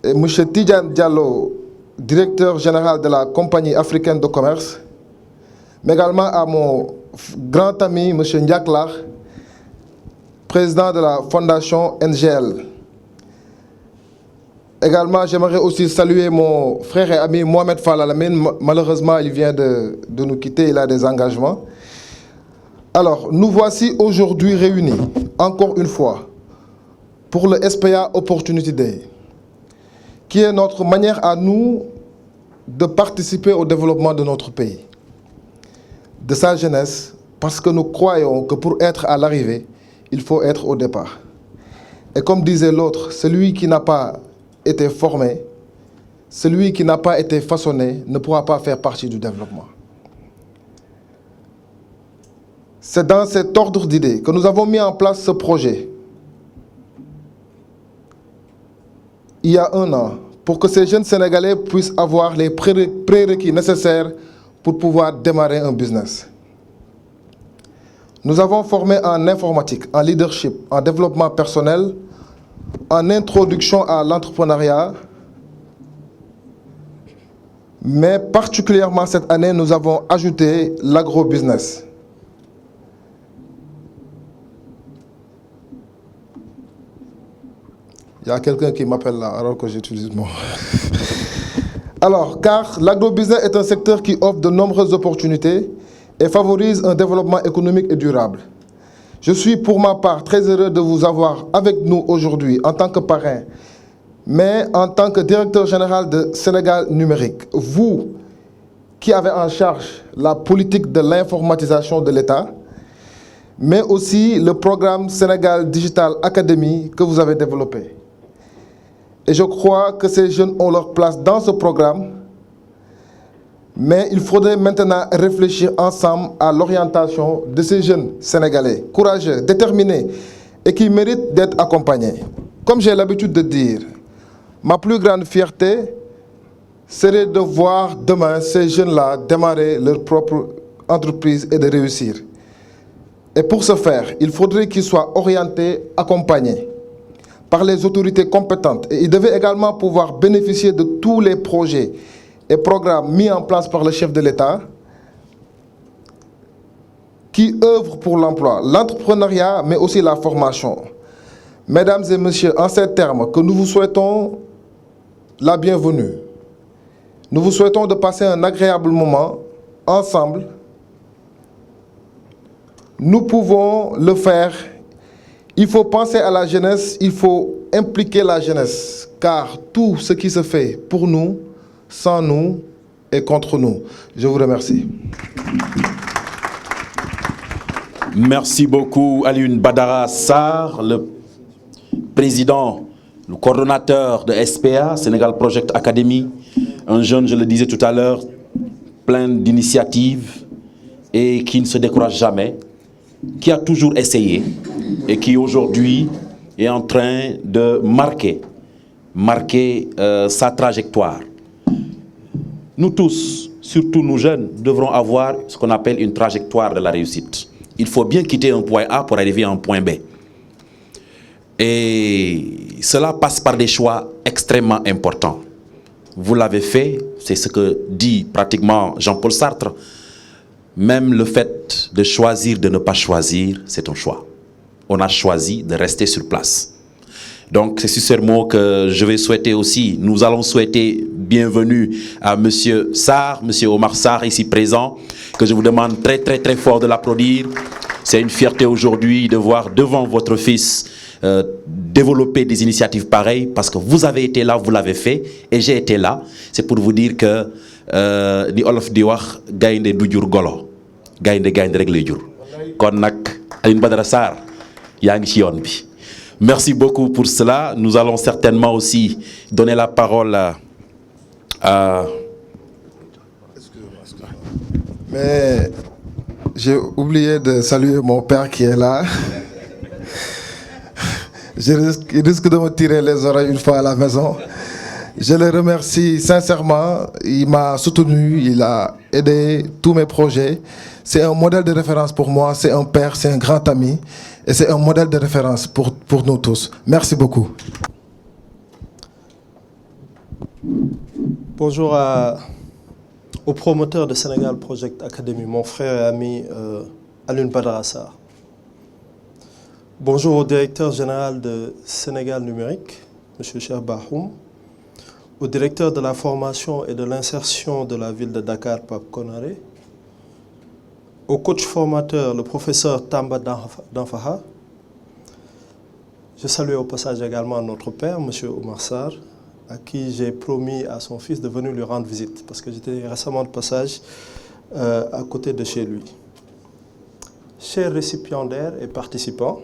et M. Tidjane Diallo, directeur général de la compagnie africaine de commerce, mais également à mon grand ami M. Ndiaklar, président de la fondation NGL. Également, j'aimerais aussi saluer mon frère et ami Mohamed Fall Alamine. Malheureusement, il vient de nous quitter, il a des engagements. Alors, nous voici aujourd'hui réunis, encore une fois, pour le SPA Opportunity Day, qui est notre manière à nous de participer au développement de notre pays, de sa jeunesse, parce que nous croyons que pour être à l'arrivée, il faut être au départ. Et comme disait l'autre, celui qui n'a pas été formé, celui qui n'a pas été façonné, ne pourra pas faire partie du développement. C'est dans cet ordre d'idées que nous avons mis en place ce projet il y a 1 an, pour que ces jeunes Sénégalais puissent avoir les prérequis nécessaires pour pouvoir démarrer un business. Nous avons formé en informatique, en leadership, en développement personnel, en introduction à l'entrepreneuriat, mais particulièrement cette année, nous avons ajouté l'agro-business. Il y a quelqu'un qui m'appelle là, alors que j'utilise mon... Alors, car l'agro-business est un secteur qui offre de nombreuses opportunités et favorise un développement économique et durable. Je suis pour ma part très heureux de vous avoir avec nous aujourd'hui en tant que parrain, mais en tant que directeur général de Sénégal Numérique. Vous qui avez en charge la politique de l'informatisation de l'État, mais aussi le programme Sénégal Digital Academy que vous avez développé. Et je crois que ces jeunes ont leur place dans ce programme, mais il faudrait maintenant réfléchir ensemble à l'orientation de ces jeunes Sénégalais, courageux, déterminés et qui méritent d'être accompagnés. Comme j'ai l'habitude de dire, ma plus grande fierté serait de voir demain ces jeunes-là démarrer leur propre entreprise et de réussir. Et pour ce faire, il faudrait qu'ils soient orientés, accompagnés par les autorités compétentes. Et ils devaient également pouvoir bénéficier de tous les projets et programmes mis en place par le chef de l'État qui œuvrent pour l'emploi, l'entrepreneuriat, mais aussi la formation. Mesdames et messieurs, en ces termes, que nous vous souhaitons la bienvenue. Nous vous souhaitons de passer un agréable moment ensemble. Nous pouvons le faire. Il faut penser à la jeunesse, il faut impliquer la jeunesse, car tout ce qui se fait pour nous, sans nous et contre nous. Je vous remercie. Merci beaucoup Alioune Badara Sarr, le président, le coordonnateur de SPA, Sénégal Project Academy, un jeune, je le disais tout à l'heure, plein d'initiatives et qui ne se décourage jamais, qui a toujours essayé et qui aujourd'hui est en train de marquer sa trajectoire. Nous tous, surtout nous jeunes, devrons avoir ce qu'on appelle une trajectoire de la réussite. Il faut bien quitter un point A pour arriver à un point B. Et cela passe par des choix extrêmement importants. Vous l'avez fait, c'est ce que dit pratiquement Jean-Paul Sartre. Même le fait de choisir de ne pas choisir, c'est un choix. On a choisi de rester sur place. Donc c'est sur ce mot que je vais souhaiter aussi, nous allons souhaiter bienvenue à M. Sarr, M. Omar Sarr ici présent, que je vous demande très très très fort de l'applaudir. C'est une fierté aujourd'hui de voir devant votre fils développer des initiatives pareilles, parce que vous avez été là, vous l'avez fait, et j'ai été là. C'est pour vous dire que ni olof di wax gaynde du jur golo, gaynde rek lay jur. Kon nak Alioune Badara Sarr yaa ngi ci yoon bi. Merci beaucoup pour cela. Nous allons certainement aussi donner la parole à... Mais j'ai oublié de saluer mon père qui est là. Il risque de me tirer les oreilles une fois à la maison. Je le remercie sincèrement. Il m'a soutenu, il a aidé tous mes projets. C'est un modèle de référence pour moi. C'est un père, c'est un grand ami. Et c'est un modèle de référence pour nous tous. Merci beaucoup. Bonjour au promoteur de Sénégal Project Academy, mon frère et ami Alioune Badara Sarr. Bonjour au directeur général de Sénégal Numérique, M. Cheikh Bahoum, au directeur de la formation et de l'insertion de la ville de Dakar, Pape Konaré, au coach formateur, le professeur Tamba Danfaha. Je salue au passage également notre père, M. Omar Sarr, à qui j'ai promis à son fils de venir lui rendre visite, parce que j'étais récemment de passage à côté de chez lui. Chers récipiendaires et participants,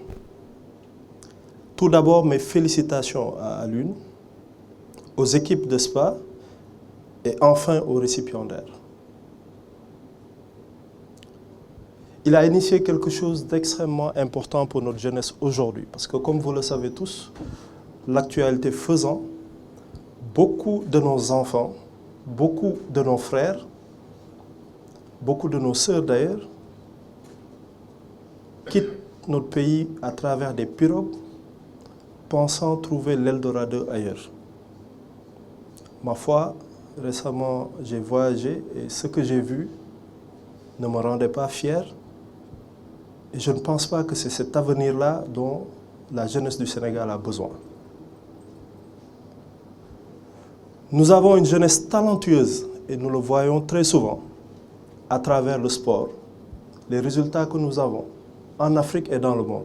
tout d'abord mes félicitations à Alun, aux équipes de SPA et enfin aux récipiendaires. Il a initié quelque chose d'extrêmement important pour notre jeunesse aujourd'hui, parce que comme vous le savez tous, l'actualité faisant, beaucoup de nos enfants, beaucoup de nos frères, beaucoup de nos sœurs d'ailleurs, quittent notre pays à travers des pirogues, pensant trouver l'Eldorado ailleurs. Ma foi, récemment j'ai voyagé et ce que j'ai vu ne me rendait pas fier. Et je ne pense pas que c'est cet avenir-là dont la jeunesse du Sénégal a besoin. Nous avons une jeunesse talentueuse et nous le voyons très souvent à travers le sport, les résultats que nous avons en Afrique et dans le monde.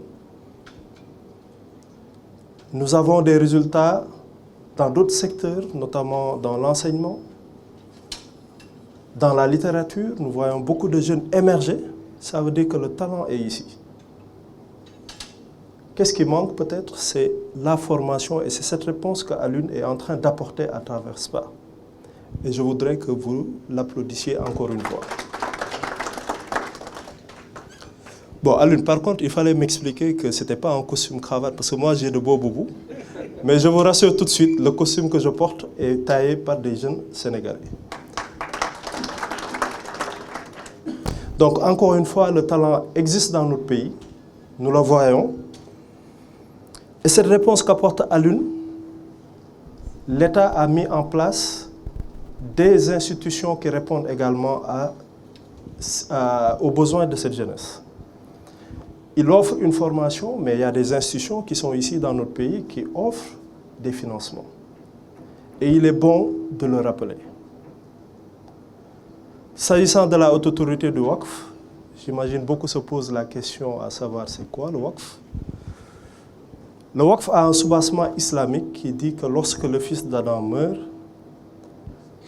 Nous avons des résultats dans d'autres secteurs, notamment dans l'enseignement, dans la littérature. Nous voyons beaucoup de jeunes émerger. Ça veut dire que le talent est ici. Qu'est-ce qui manque peut-être? C'est la formation et c'est cette réponse qu'Alun est en train d'apporter à travers SPA. Et je voudrais que vous l'applaudissiez encore une fois. Bon, Alun, par contre, il fallait m'expliquer que ce n'était pas un costume cravate, parce que moi j'ai de beaux boubous. Mais je vous rassure tout de suite, le costume que je porte est taillé par des jeunes Sénégalais. Donc, encore une fois, le talent existe dans notre pays, nous le voyons. Et cette réponse qu'apporte Alun, l'État a mis en place des institutions qui répondent également aux besoins de cette jeunesse. Il offre une formation, mais il y a des institutions qui sont ici dans notre pays qui offrent des financements. Et il est bon de le rappeler. S'agissant de la haute autorité du Waqf, j'imagine beaucoup se posent la question à savoir c'est quoi le Waqf. Le Waqf a un soubassement islamique qui dit que lorsque le fils d'Adam meurt,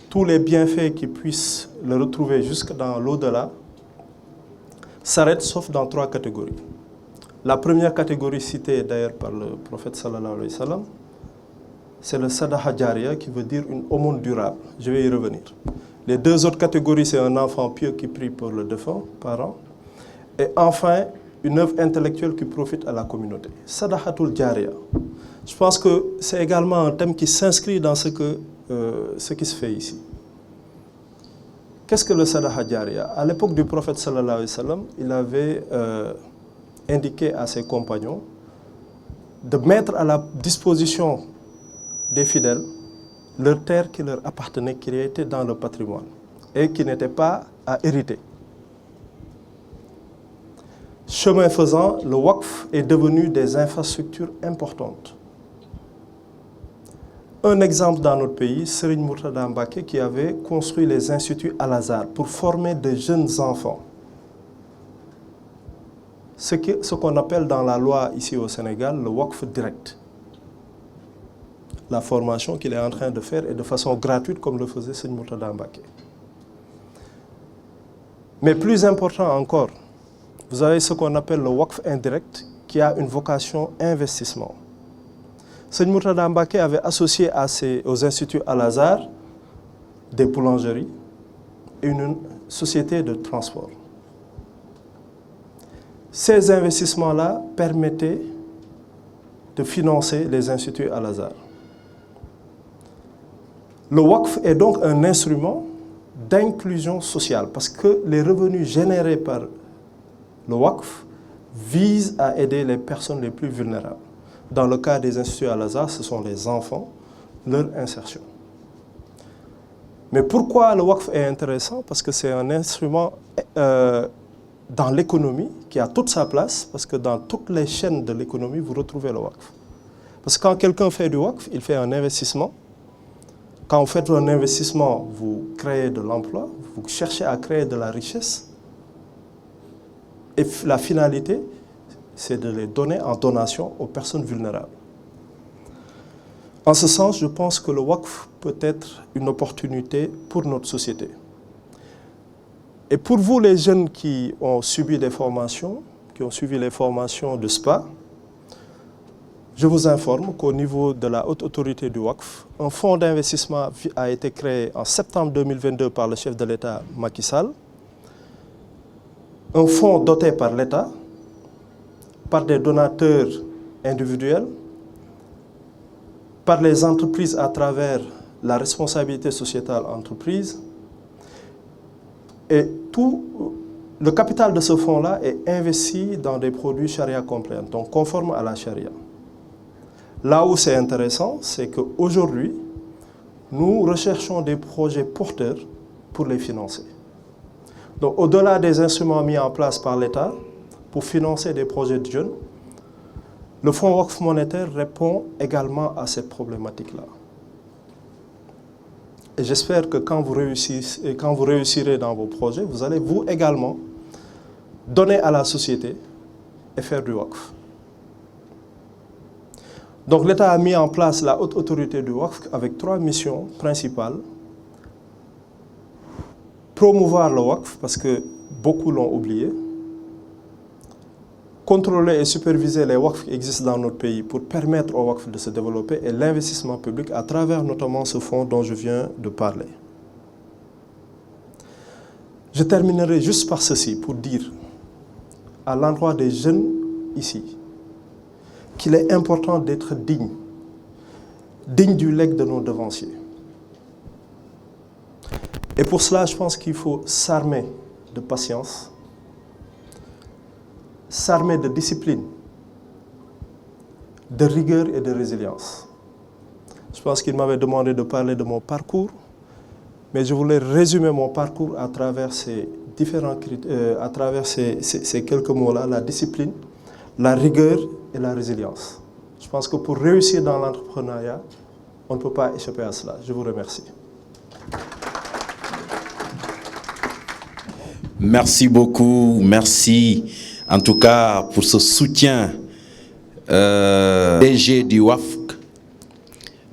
tous les bienfaits qui puissent le retrouver jusque dans l'au-delà s'arrêtent sauf dans 3 catégories. La première catégorie citée d'ailleurs par le prophète sallallahu alayhi wa sallam, c'est le sadaqa jariya qui veut dire une aumône durable. Je vais y revenir. Les 2 autres catégories, c'est un enfant pieux qui prie pour le défunt, parent. Et enfin, une œuvre intellectuelle qui profite à la communauté. Sadaqatul jariya. Je pense que c'est également un thème qui s'inscrit dans ce qui se fait ici. Qu'est-ce que le sadaqa jariya? À l'époque du prophète sallallahu alayhi wa sallam, il avait indiqué à ses compagnons de mettre à la disposition des fidèles leur terre qui leur appartenait, qui était dans le patrimoine et qui n'était pas à hériter. Chemin faisant, le Waqf est devenu des infrastructures importantes. Un exemple dans notre pays, Serigne Mourtada Mbacké qui avait construit les instituts Al-Azhar pour former de jeunes enfants. Ce qu'on appelle dans la loi ici au Sénégal le Waqf direct. La formation qu'il est en train de faire et de façon gratuite comme le faisait Serigne Mourtada Mbacké. Mais plus important encore, vous avez ce qu'on appelle le Waqf indirect qui a une vocation investissement. Serigne Mourtada Mbacké avait associé aux instituts Al-Azhar des boulangeries et une société de transport. Ces investissements-là permettaient de financer les instituts Al-Azhar. Le Waqf est donc un instrument d'inclusion sociale parce que les revenus générés par le Waqf visent à aider les personnes les plus vulnérables. Dans le cas des instituts Al-Azhar, ce sont les enfants, leur insertion. Mais pourquoi le Waqf est intéressant? Parce que c'est un instrument dans l'économie qui a toute sa place, parce que dans toutes les chaînes de l'économie, vous retrouvez le Waqf. Parce que quand quelqu'un fait du Waqf, il fait un investissement. Quand vous faites un investissement, vous créez de l'emploi, vous cherchez à créer de la richesse. Et la finalité, c'est de les donner en donation aux personnes vulnérables. En ce sens, je pense que le WACF peut être une opportunité pour notre société. Et pour vous, les jeunes qui ont subi des formations, qui ont suivi les formations de SPA, je vous informe qu'au niveau de la haute autorité du WACF, un fonds d'investissement a été créé en septembre 2022 par le chef de l'État Macky Sall. Un fonds doté par l'État, par des donateurs individuels, par les entreprises à travers la responsabilité sociétale entreprise. Et tout le capital de ce fonds-là est investi dans des produits charia compliant, donc conformes à la charia. Là où c'est intéressant, c'est qu'aujourd'hui, nous recherchons des projets porteurs pour les financer. Donc, au-delà des instruments mis en place par l'État pour financer des projets de jeunes, le Fonds WACF monétaire répond également à cette problématique-là. Et j'espère que quand vous réussirez dans vos projets, vous allez vous également donner à la société et faire du WACF. Donc l'État a mis en place la haute autorité du WACF avec 3 missions principales. Promouvoir le WACF, parce que beaucoup l'ont oublié. Contrôler et superviser les WACF qui existent dans notre pays pour permettre au WACF de se développer et l'investissement public à travers notamment ce fonds dont je viens de parler. Je terminerai juste par ceci pour dire à l'endroit des jeunes ici qu'il est important d'être digne du legs de nos devanciers. Et pour cela, je pense qu'il faut s'armer de patience, s'armer de discipline, de rigueur et de résilience. Je pense qu'il m'avait demandé de parler de mon parcours, mais je voulais résumer mon parcours à travers ces quelques mots-là, la discipline, la rigueur et la résilience. Je pense que pour réussir dans l'entrepreneuriat, on ne peut pas échapper à cela. Je vous remercie. Merci beaucoup, merci en tout cas pour ce soutien DG du WAFC,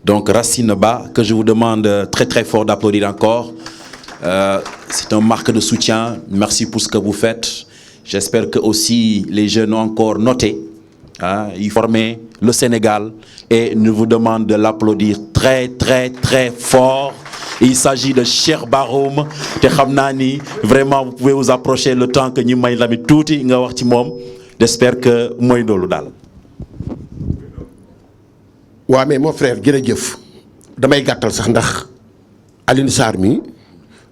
donc Racine Ba, que je vous demande très très fort d'applaudir encore. C'est une marque de soutien, merci pour ce que vous faites. J'espère que aussi les jeunes ont encore noté, ils forment le Sénégal et nous vous demandons de l'applaudir très très très fort. Il s'agit de Cheikh Bakhoum te xam naa ni vraiment vous pouvez vous approcher le temps que ñu may lamit tuuti nga wax ci moom. J'espère que mooy loolu daal. waaw mais mon frère jërëjëf damay gàttal sax ndax Alioune Sarr mi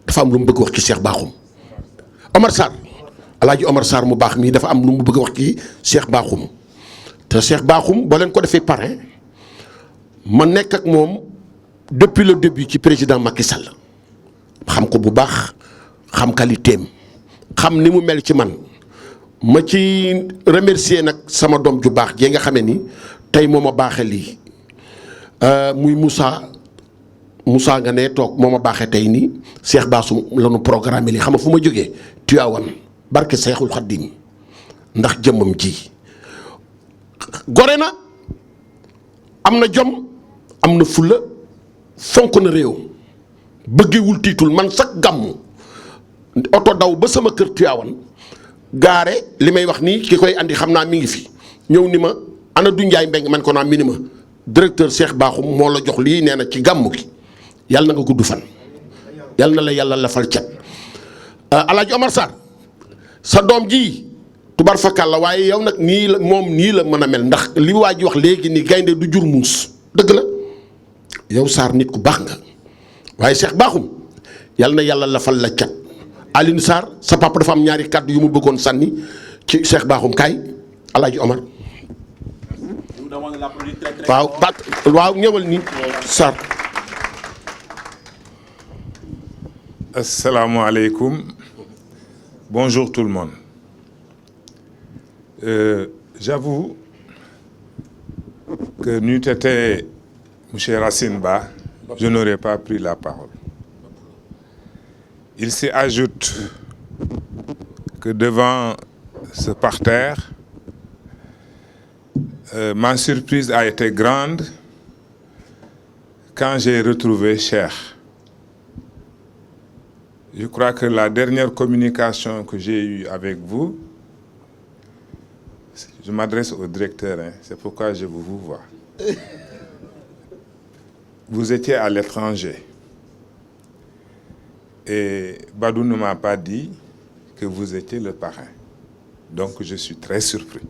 dafa am lu mu bëgg wax ci Cheikh Bakhoum. Omar Sarr Alaaji Omar Sarr mu baax mii dafa am lu mu bëgg wax ci Cheikh Bakhoum te Cheikh Bakhoum boo leen ko defee parrain ma nekk ak moom depuis le début ci président Macky Sall xam ko bu baax xam qualité am xam ni mu mel ci man ma ci remercier nag sama doom ju baax jee nga xamee ni tey moo ma baaxee lii muy Moussa nga ne toog moo ma baaxee tey nii Cheikh Bakhoum la nu programme lii xam nga fu ma jógee Tivaouane barke Cheikhul Khadim ndax jëmmam ji gore na am na jom am na fulla fonk na réew bëggewul tiitul man sax gàmmu oto daw ba sama kër Tivaouane gaare li may wax nii ki koy andi xam naa mi ngi fi ñëw ni ma ana du Njaay Mbeng man ko naa mi ni ma directeur Cheikh Bakhoum moo la jox lii nee na ci gàmmu gi yàlla na nga gudd fan yàlla na la yàlla lafal cat Alaaji Omar Sarr sa doom ji tubar fakal la waaye yow nag nii la moom nii la mën a mel ndax li waa ji wax léegi ni gaynde du jur muus dëgg la yow Sarr nit ku baax nga waaye Cheikh Bakhoum yàlla na yàlla lafal la cat Alioune Sarr sa papa dafa am ñaari kàddu yu mu bëggoon sànni ci Cheikh Bakhoum kaay Alaaji Omar waaw ñëwal ni Sarr. Assalamu alaikum. Bonjour tout le monde. J'avoue que n'eût été M. Racine Ba, je n'aurais pas pris la parole. Il s'y ajoute que devant ce parterre, ma surprise a été grande quand j'ai retrouvé Cheikh, je crois que la dernière communication que j'ai eue avec vous, je m'adresse au directeur, hein, c'est pourquoi je vous vois. Vous étiez à l'étranger. Et Badou ne m'a pas dit que vous étiez le parrain. Donc je suis très surpris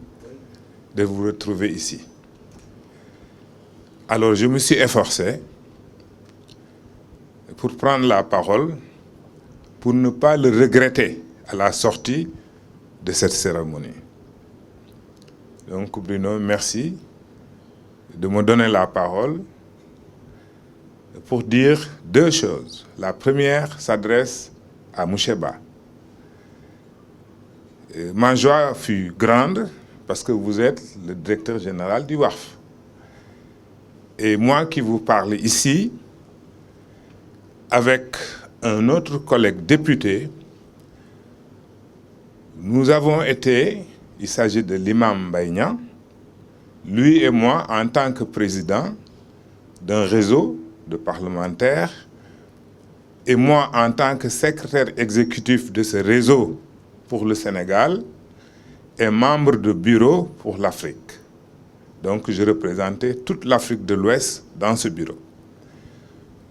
de vous retrouver ici. Alors je me suis efforcé pour prendre la parole, pour ne pas le regretter à la sortie de cette cérémonie. Donc Bruno, merci de me donner la parole pour dire deux choses. La première s'adresse à Moucheba. Ma joie fut grande parce que vous êtes le directeur général du WAF. Et moi qui vous parle ici, avec un autre collègue député, nous avons été, il s'agit de l'imam Baïnian, lui et moi en tant que président d'un réseau de parlementaires et moi en tant que secrétaire exécutif de ce réseau pour le Sénégal et membre de bureau pour l'Afrique. Donc je représentais toute l'Afrique de l'Ouest dans ce bureau.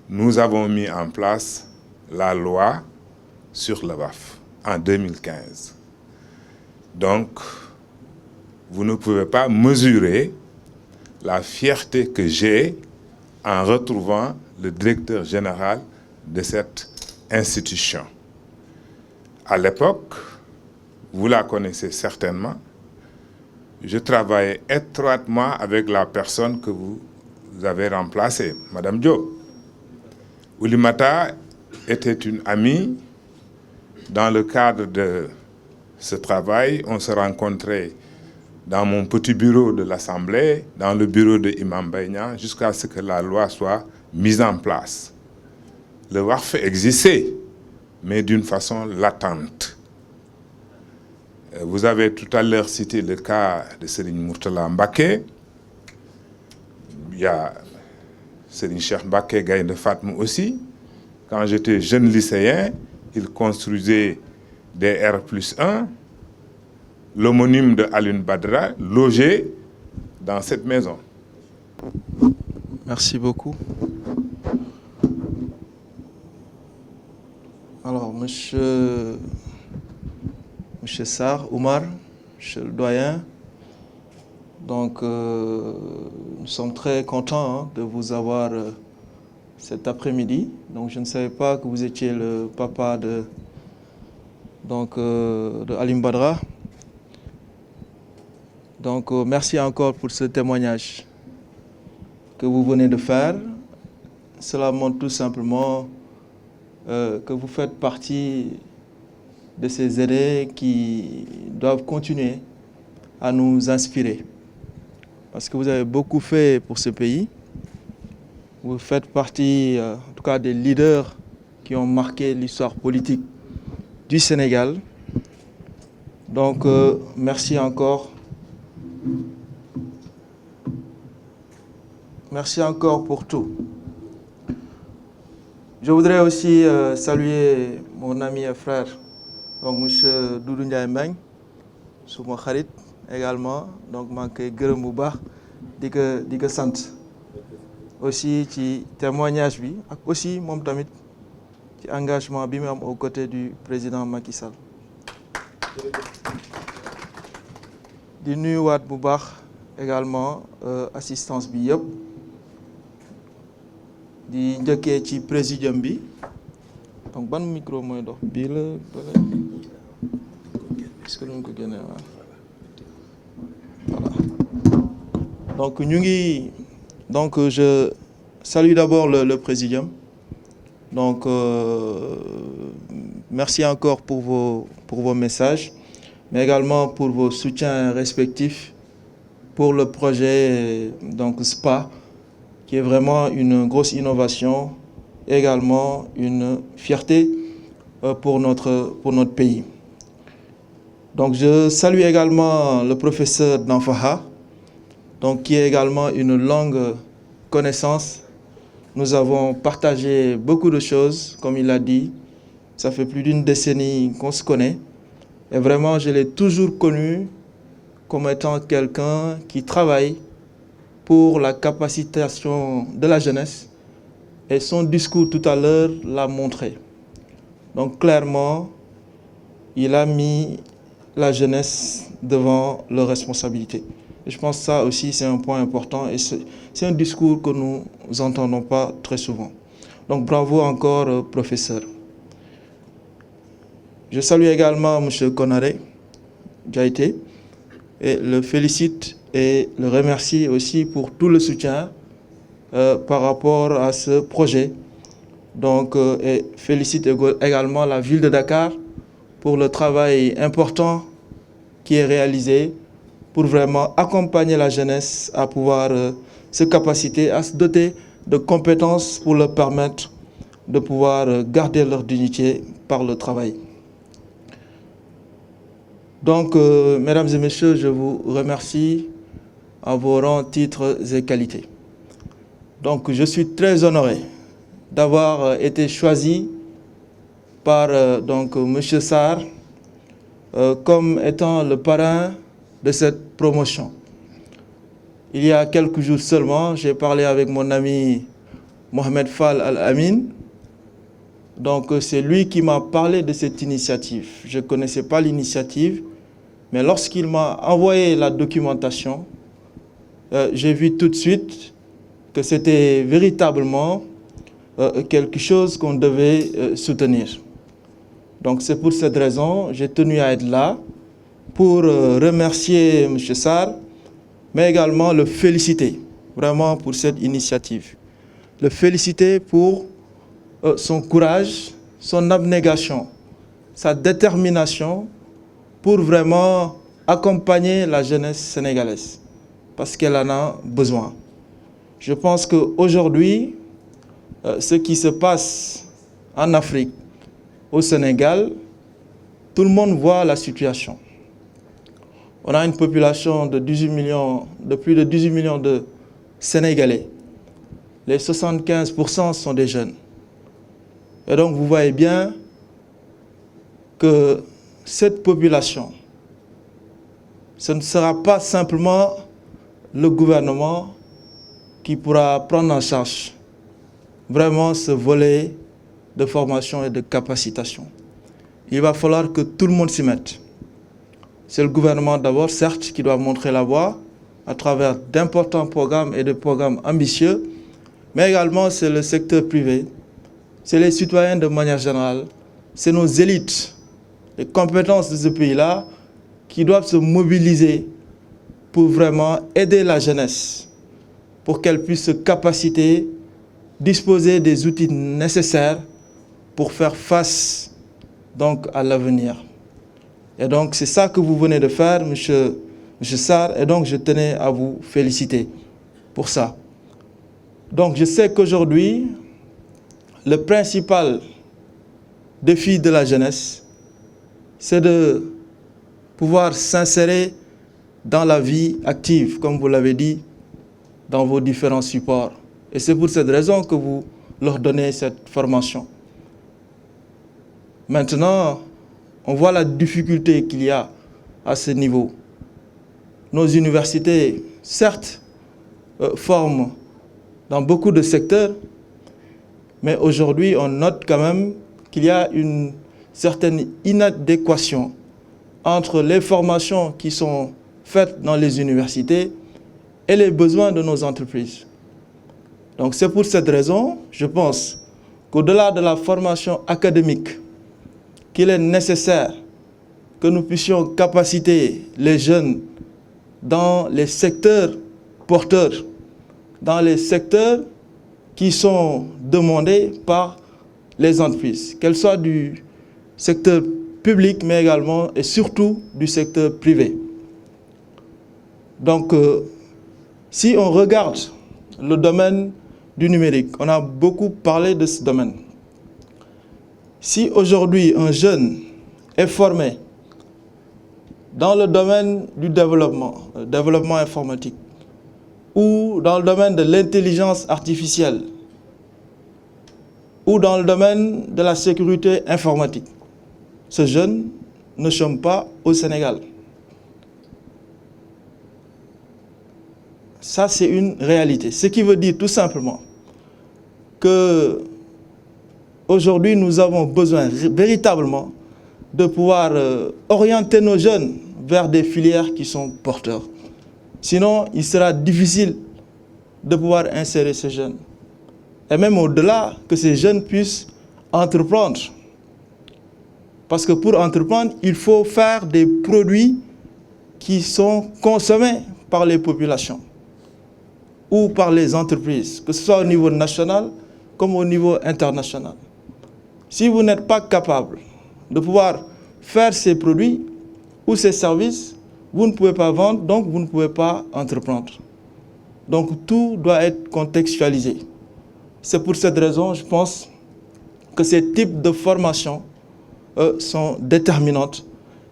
Nous avons mis en place la loi sur le WAF en 2015. Donc, vous ne pouvez pas mesurer la fierté que j'ai en retrouvant le directeur général de cette institution. À l'époque, vous la connaissez certainement, je travaillais étroitement avec la personne que vous avez remplacée, Madame Diop. Oulimata était une amie. Dans le cadre de ce travail, on se rencontrait dans mon petit bureau de l'Assemblée, dans le bureau de Imam Baïnian, jusqu'à ce que la loi soit mise en place. Le WAF existait, mais d'une façon latente. Vous avez tout à l'heure cité le cas de Serigne Mourtala Mbaké. Il y a Serigne Cheikh Mbaké Gaïndé Fatma aussi. Quand j'étais jeune lycéen, il construisait des R+1, l'homonyme de Alioune Badara, logé dans cette maison. Merci beaucoup. Alors, Monsieur Sarr, Oumar, Monsieur le doyen, donc nous sommes très contents de vous avoir cet après-midi. Donc je ne savais pas que vous étiez le papa de Alioune Badara. Donc merci encore pour ce témoignage que vous venez de faire. Cela montre tout simplement que vous faites partie de ces aînés qui doivent continuer à nous inspirer. Parce que vous avez beaucoup fait pour ce pays. Vous faites partie, en tout cas, des leaders qui ont marqué l'histoire politique du Sénégal. Donc, merci encore. Merci encore pour tout. Je voudrais aussi saluer mon ami et frère, donc M. Doudou Ndiaye Mbeng, suma xarit également, donc maa ngi koy gërëm bu baax di ko sant aussi ci témoignage bi ak aussi moom tamit ci engagement bi mu am aux côtés du président Macky Sall. di nuyuwaat bu baax également assistance bi yëpp di njëkkee ci présidium bi donc ban micro mooy dox bii la est-ce que lu ñu ko génnee voilà donc ñu ngi donc je salue d'abord le présidium donc merci encore pour vos messages mais également pour vos soutiens respectifs pour le projet donc SPA qui est vraiment une grosse innovation, également une fierté pour notre pays. Donc je salue également le professeur Danfaha, donc qui est également une longue connaissance Nous avons partagé beaucoup de choses, comme il l'a dit. Ça fait plus d'une décennie qu'on se connaît. Et vraiment, je l'ai toujours connu comme étant quelqu'un qui travaille pour la capacitation de la jeunesse. Et son discours tout à l'heure l'a montré. Donc clairement, il a mis la jeunesse devant leurs responsabilités. Et je pense que ça aussi, c'est un point important et c'est un discours que nous n'entendons pas très souvent. Donc bravo encore, professeur. Je salue également M. Konaré Diaité et le félicite et le remercie aussi pour tout le soutien par rapport à ce projet. Donc, et félicite également la ville de Dakar pour le travail important qui est réalisé pour vraiment accompagner la jeunesse à pouvoir se capaciter, à se doter de compétences pour leur permettre de pouvoir garder leur dignité par le travail. Donc, mesdames et messieurs, je vous remercie à vos rangs, titres et qualités. Donc, je suis très honoré d'avoir été choisi par donc, M. Sarr comme étant le parrain de cette promotion. Il y a quelques jours seulement, j'ai parlé avec mon ami Mohamed Fall Al-Amin. Donc, c'est lui qui m'a parlé de cette initiative. Je ne connaissais pas l'initiative, mais lorsqu'il m'a envoyé la documentation, j'ai vu tout de suite que c'était véritablement quelque chose qu'on devait soutenir. Donc c'est pour cette raison que j'ai tenu à être là pour remercier M. Sarr, mais également le féliciter vraiment pour cette initiative. Le féliciter pour son courage, son abnégation, sa détermination pour vraiment accompagner la jeunesse sénégalaise parce qu'elle en a besoin. Je pense qu'aujourd'hui, ce qui se passe en Afrique, au Sénégal, tout le monde voit la situation. On a une population de plus de 18 millions de Sénégalais. Les 75% sont des jeunes. Et donc vous voyez bien que cette population, ce ne sera pas simplement le gouvernement qui pourra prendre en charge vraiment ce volet de formation et de capacitation. Il va falloir que tout le monde s'y mette. C'est le gouvernement d'abord, certes, qui doit montrer la voie à travers d'importants programmes et de programmes ambitieux, mais également c'est le secteur privé, c'est les citoyens de manière générale, c'est nos élites, les compétences de ce pays-là qui doivent se mobiliser pour vraiment aider la jeunesse, pour qu'elle puisse se capaciter, disposer des outils nécessaires pour faire face donc, à l'avenir. Et donc c'est ça que vous venez de faire, monsieur Sarr, et donc je tenais à vous féliciter pour ça. Donc je sais qu'aujourd'hui, le principal défi de la jeunesse, c'est de pouvoir s'insérer dans la vie active, comme vous l'avez dit, dans vos différents supports. Et c'est pour cette raison que vous leur donnez cette formation. Maintenant, on voit la difficulté qu'il y a à ce niveau. Nos universités, certes, forment dans beaucoup de secteurs, mais aujourd'hui, on note quand même qu'il y a une certaine inadéquation entre les formations qui sont faites dans les universités et les besoins de nos entreprises. Donc c'est pour cette raison, je pense, qu'au-delà de la formation académique, qu'il est nécessaire que nous puissions capaciter les jeunes dans les secteurs porteurs, dans les secteurs qui sont demandés par les entreprises, qu'elles soient du secteur public, mais également et surtout du secteur privé. Donc, si on regarde le domaine du numérique, on a beaucoup parlé de ce domaine. Si aujourd'hui un jeune est formé dans le domaine du développement informatique, ou dans le domaine de l'intelligence artificielle, ou dans le domaine de la sécurité informatique. Ce jeune ne chôme pas au Sénégal. Ça, c'est une réalité. Ce qui veut dire tout simplement que aujourd'hui, nous avons besoin véritablement de pouvoir orienter nos jeunes vers des filières qui sont porteurs. Sinon, il sera difficile de pouvoir insérer ces jeunes. Et même au-delà, que ces jeunes puissent entreprendre. Parce que pour entreprendre, il faut faire des produits qui sont consommés par les populations ou par les entreprises, que ce soit au niveau national comme au niveau international. Si vous n'êtes pas capable de pouvoir faire ces produits ou ces services, vous ne pouvez pas vendre, donc vous ne pouvez pas entreprendre. Donc tout doit être contextualisé. C'est pour cette raison, je pense, que ces types de formations sont déterminantes.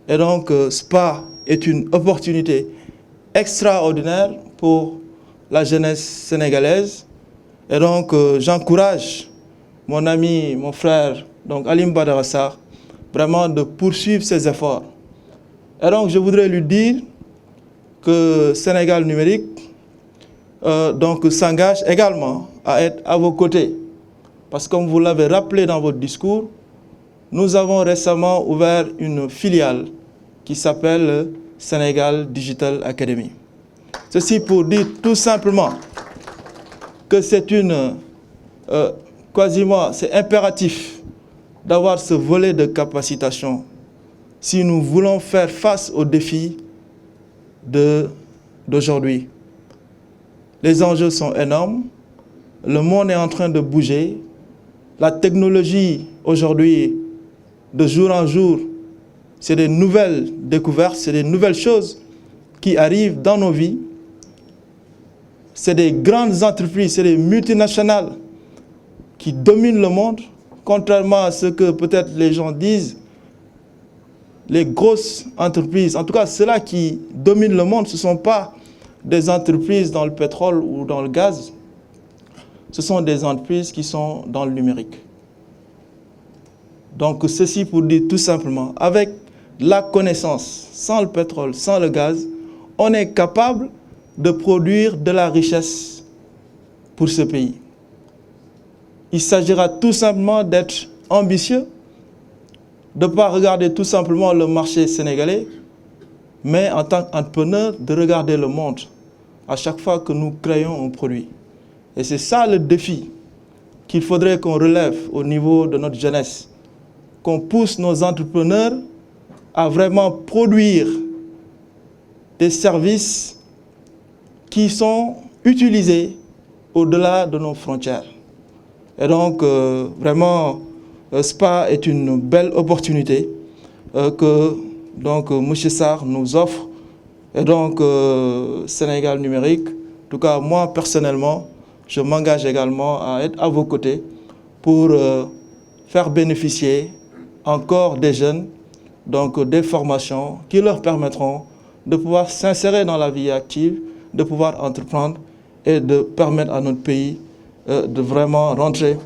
Et donc SPA est une opportunité extraordinaire pour la jeunesse sénégalaise. Et donc j'encourage mon ami, mon frère, donc Alioune Badara Sarr, vraiment de poursuivre ses efforts. Et donc je voudrais lui dire que Sénégal numérique s'engage également à être à vos côtés. Parce que comme vous l'avez rappelé dans votre discours, nous avons récemment ouvert une filiale qui s'appelle Sénégal Digital Academy. Ceci pour dire tout simplement que c'est c'est impératif d'avoir ce volet de capacitation si nous voulons faire face aux défis d'aujourd'hui. Les enjeux sont énormes, le monde est en train de bouger, la technologie aujourd'hui, de jour en jour, c'est des nouvelles découvertes, c'est des nouvelles choses qui arrivent dans nos vies. C'est des grandes entreprises, c'est des multinationales qui dominent le monde, contrairement à ce que peut-être les gens disent. Les grosses entreprises, en tout cas ceux-là qui dominent le monde, ce ne sont pas des entreprises dans le pétrole ou dans le gaz, ce sont des entreprises qui sont dans le numérique. Donc ceci pour dire tout simplement, avec la connaissance, sans le pétrole, sans le gaz, on est capable de produire de la richesse pour ce pays. Il s'agira tout simplement d'être ambitieux, de ne pas regarder tout simplement le marché sénégalais, mais en tant qu'entrepreneur, de regarder le monde à chaque fois que nous créons un produit. Et c'est ça le défi qu'il faudrait qu'on relève au niveau de notre jeunesse, qu'on pousse nos entrepreneurs à vraiment produire des services qui sont utilisés au-delà de nos frontières. Et donc, vraiment, SPA est une belle opportunité que M. Sarr nous offre. Et donc, Sénégal numérique, en tout cas, moi, personnellement, je m'engage également à être à vos côtés pour faire bénéficier encore des jeunes, donc des formations qui leur permettront de pouvoir s'insérer dans la vie active, de pouvoir entreprendre et de permettre à notre pays de vraiment rentrer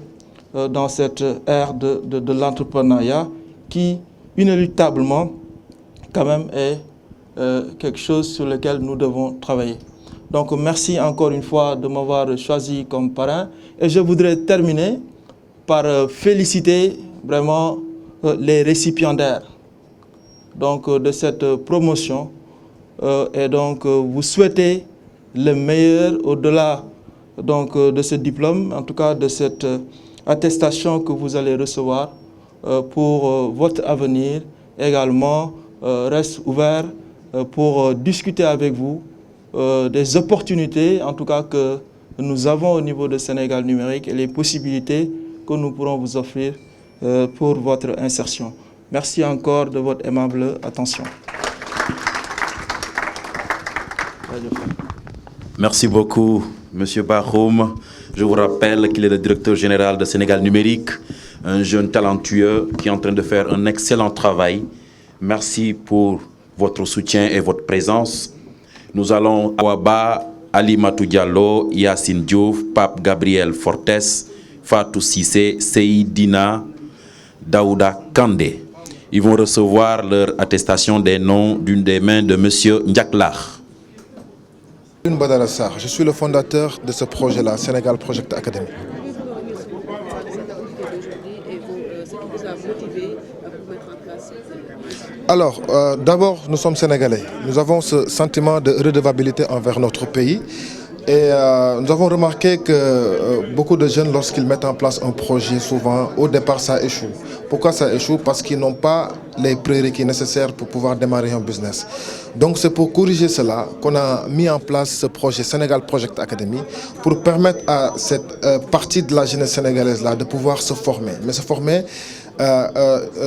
dans cette ère de l'entrepreneuriat qui, inéluctablement, quand même est quelque chose sur lequel nous devons travailler. Donc merci encore une fois de m'avoir choisi comme parrain et je voudrais terminer par féliciter vraiment les récipiendaires donc, de cette promotion et donc vous souhaitez le meilleur au-delà donc, de ce diplôme, en tout cas de cette attestation que vous allez recevoir pour votre avenir. Également, reste ouvert pour discuter avec vous des opportunités, en tout cas que nous avons au niveau de Sénégal numérique et les possibilités que nous pourrons vous offrir pour votre insertion. Merci encore de votre aimable attention. Merci beaucoup, Monsieur Bakhoum. Je vous rappelle qu'il est le directeur général de Sénégal numérique, un jeune talentueux qui est en train de faire un excellent travail. Merci pour votre soutien et votre présence. Nous allons à Ouaba, Ali Matou Diallo, Yassine Diouf, Pape Gabriel Fortes, Fatou Sissé, Seydina Daouda Kandé. Ils vont recevoir leur attestation des noms d'une des mains de M. Ndiaklach. Je suis le fondateur de ce projet-là, Sénégal Project Academy. Alors, d'abord, nous sommes Sénégalais. Nous avons ce sentiment de redevabilité envers notre pays. Et nous avons remarqué que beaucoup de jeunes, lorsqu'ils mettent en place un projet, souvent, au départ, ça échoue. Pourquoi ça échoue? Parce qu'ils n'ont pas les prérequis nécessaires pour pouvoir démarrer un business. Donc c'est pour corriger cela qu'on a mis en place ce projet Sénégal Project Academy pour permettre à cette partie de la jeunesse sénégalaise-là de pouvoir se former. Mais se former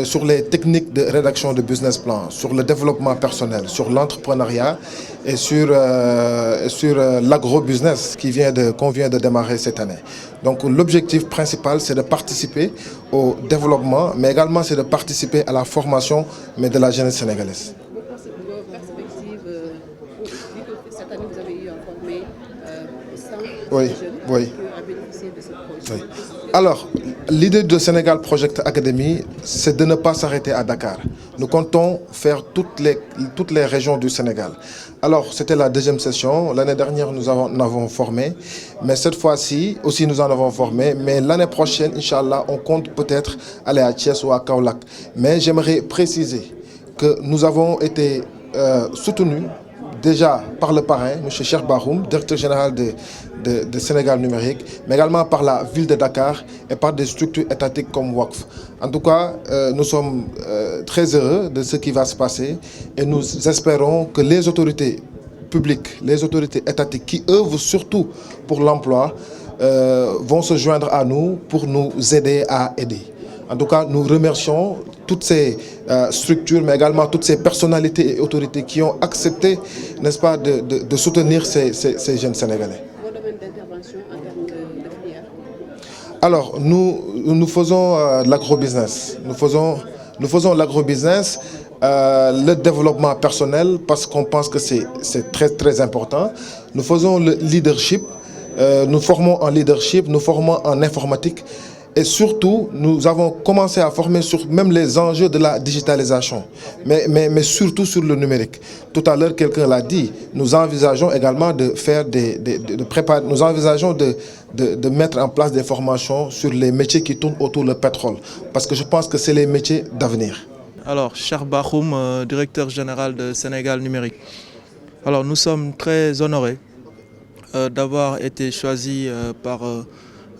sur les techniques de rédaction de business plan, sur le développement personnel, sur l'entrepreneuriat et sur l'agro-business qu'on vient de démarrer cette année. Donc l'objectif principal, c'est de participer au développement, mais également c'est de participer à la formation mais de la jeunesse sénégalaise. Vos perspectives, cette année vous avez eu à former 100 oui, jeunes oui. qui ont bénéficié de ce projet. Oui. Alors, l'idée de Sénégal Project Academy, c'est de ne pas s'arrêter à Dakar. Nous comptons faire toutes les régions du Sénégal. Alors, c'était la deuxième session. L'année dernière, nous en avons formé. Mais cette fois-ci, aussi, nous en avons formé. Mais l'année prochaine, Inch'Allah, on compte peut-être aller à Thiès ou à Kaolack. Mais j'aimerais préciser que nous avons été soutenus déjà par le parrain, M. Cheikh Bahoum, directeur général de Sénégal Numérique, mais également par la ville de Dakar et par des structures étatiques comme WACF. En tout cas, nous sommes très heureux de ce qui va se passer et nous espérons que les autorités publiques, les autorités étatiques qui œuvrent surtout pour l'emploi, vont se joindre à nous pour nous aider à aider. En tout cas, nous remercions toutes ces structures, mais également toutes ces personnalités et autorités qui ont accepté, n'est-ce pas, de soutenir ces jeunes Sénégalais. Vos domaines d'intervention en termes de filière? Alors, nous faisons l'agrobusiness. Nous faisons l'agrobusiness, le développement personnel, parce qu'on pense que c'est très, très important. Nous faisons le leadership. Nous formons en leadership, nous formons en informatique. Et surtout, nous avons commencé à former sur même les enjeux de la digitalisation, mais surtout sur le numérique. Tout à l'heure, quelqu'un l'a dit, nous envisageons également de faire nous envisageons de mettre en place des formations sur les métiers qui tournent autour du pétrole, parce que je pense que c'est les métiers d'avenir. Alors, Cheikh Bahoum, directeur général de Sénégal Numérique. Alors, nous sommes très honorés d'avoir été choisis par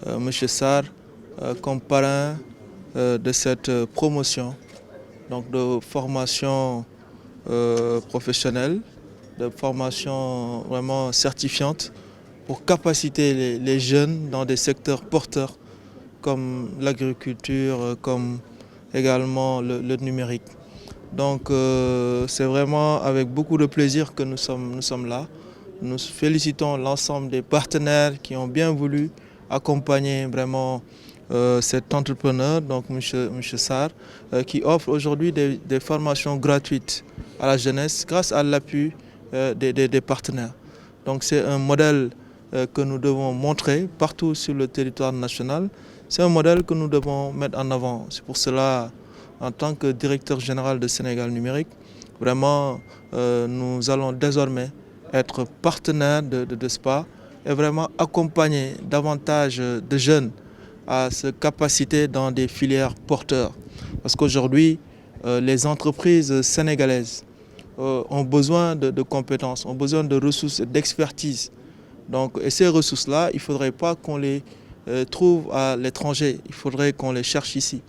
M. Sarr comme parrain de cette promotion, donc de formation professionnelle, de formation vraiment certifiante pour capaciter les jeunes dans des secteurs porteurs comme l'agriculture, comme également le numérique. Donc c'est vraiment avec beaucoup de plaisir que nous sommes là. Nous félicitons l'ensemble des partenaires qui ont bien voulu accompagner vraiment cet entrepreneur, donc M. Sarr, qui offre aujourd'hui des formations gratuites à la jeunesse grâce à l'appui des partenaires. Donc c'est un modèle que nous devons montrer partout sur le territoire national. C'est un modèle que nous devons mettre en avant. C'est pour cela, en tant que directeur général de Sénégal Numérique, vraiment nous allons désormais être partenaires de SPA et vraiment accompagner davantage de jeunes à se capaciter dans des filières porteurs. Parce qu'aujourd'hui, les entreprises sénégalaises ont besoin de compétences, ont besoin de ressources et d'expertise. Donc, et ces ressources-là, il ne faudrait pas qu'on les trouve à l'étranger, il faudrait qu'on les cherche ici.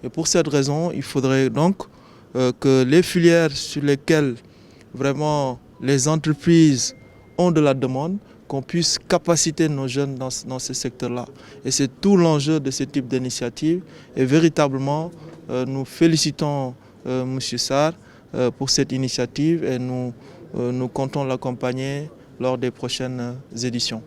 Et pour cette raison, il faudrait donc que les filières sur lesquelles vraiment les entreprises ont de la demande, qu'on puisse capaciter nos jeunes dans ce secteur-là. Et c'est tout l'enjeu de ce type d'initiative. Et véritablement, nous félicitons M. Sarr pour cette initiative et nous comptons l'accompagner lors des prochaines éditions.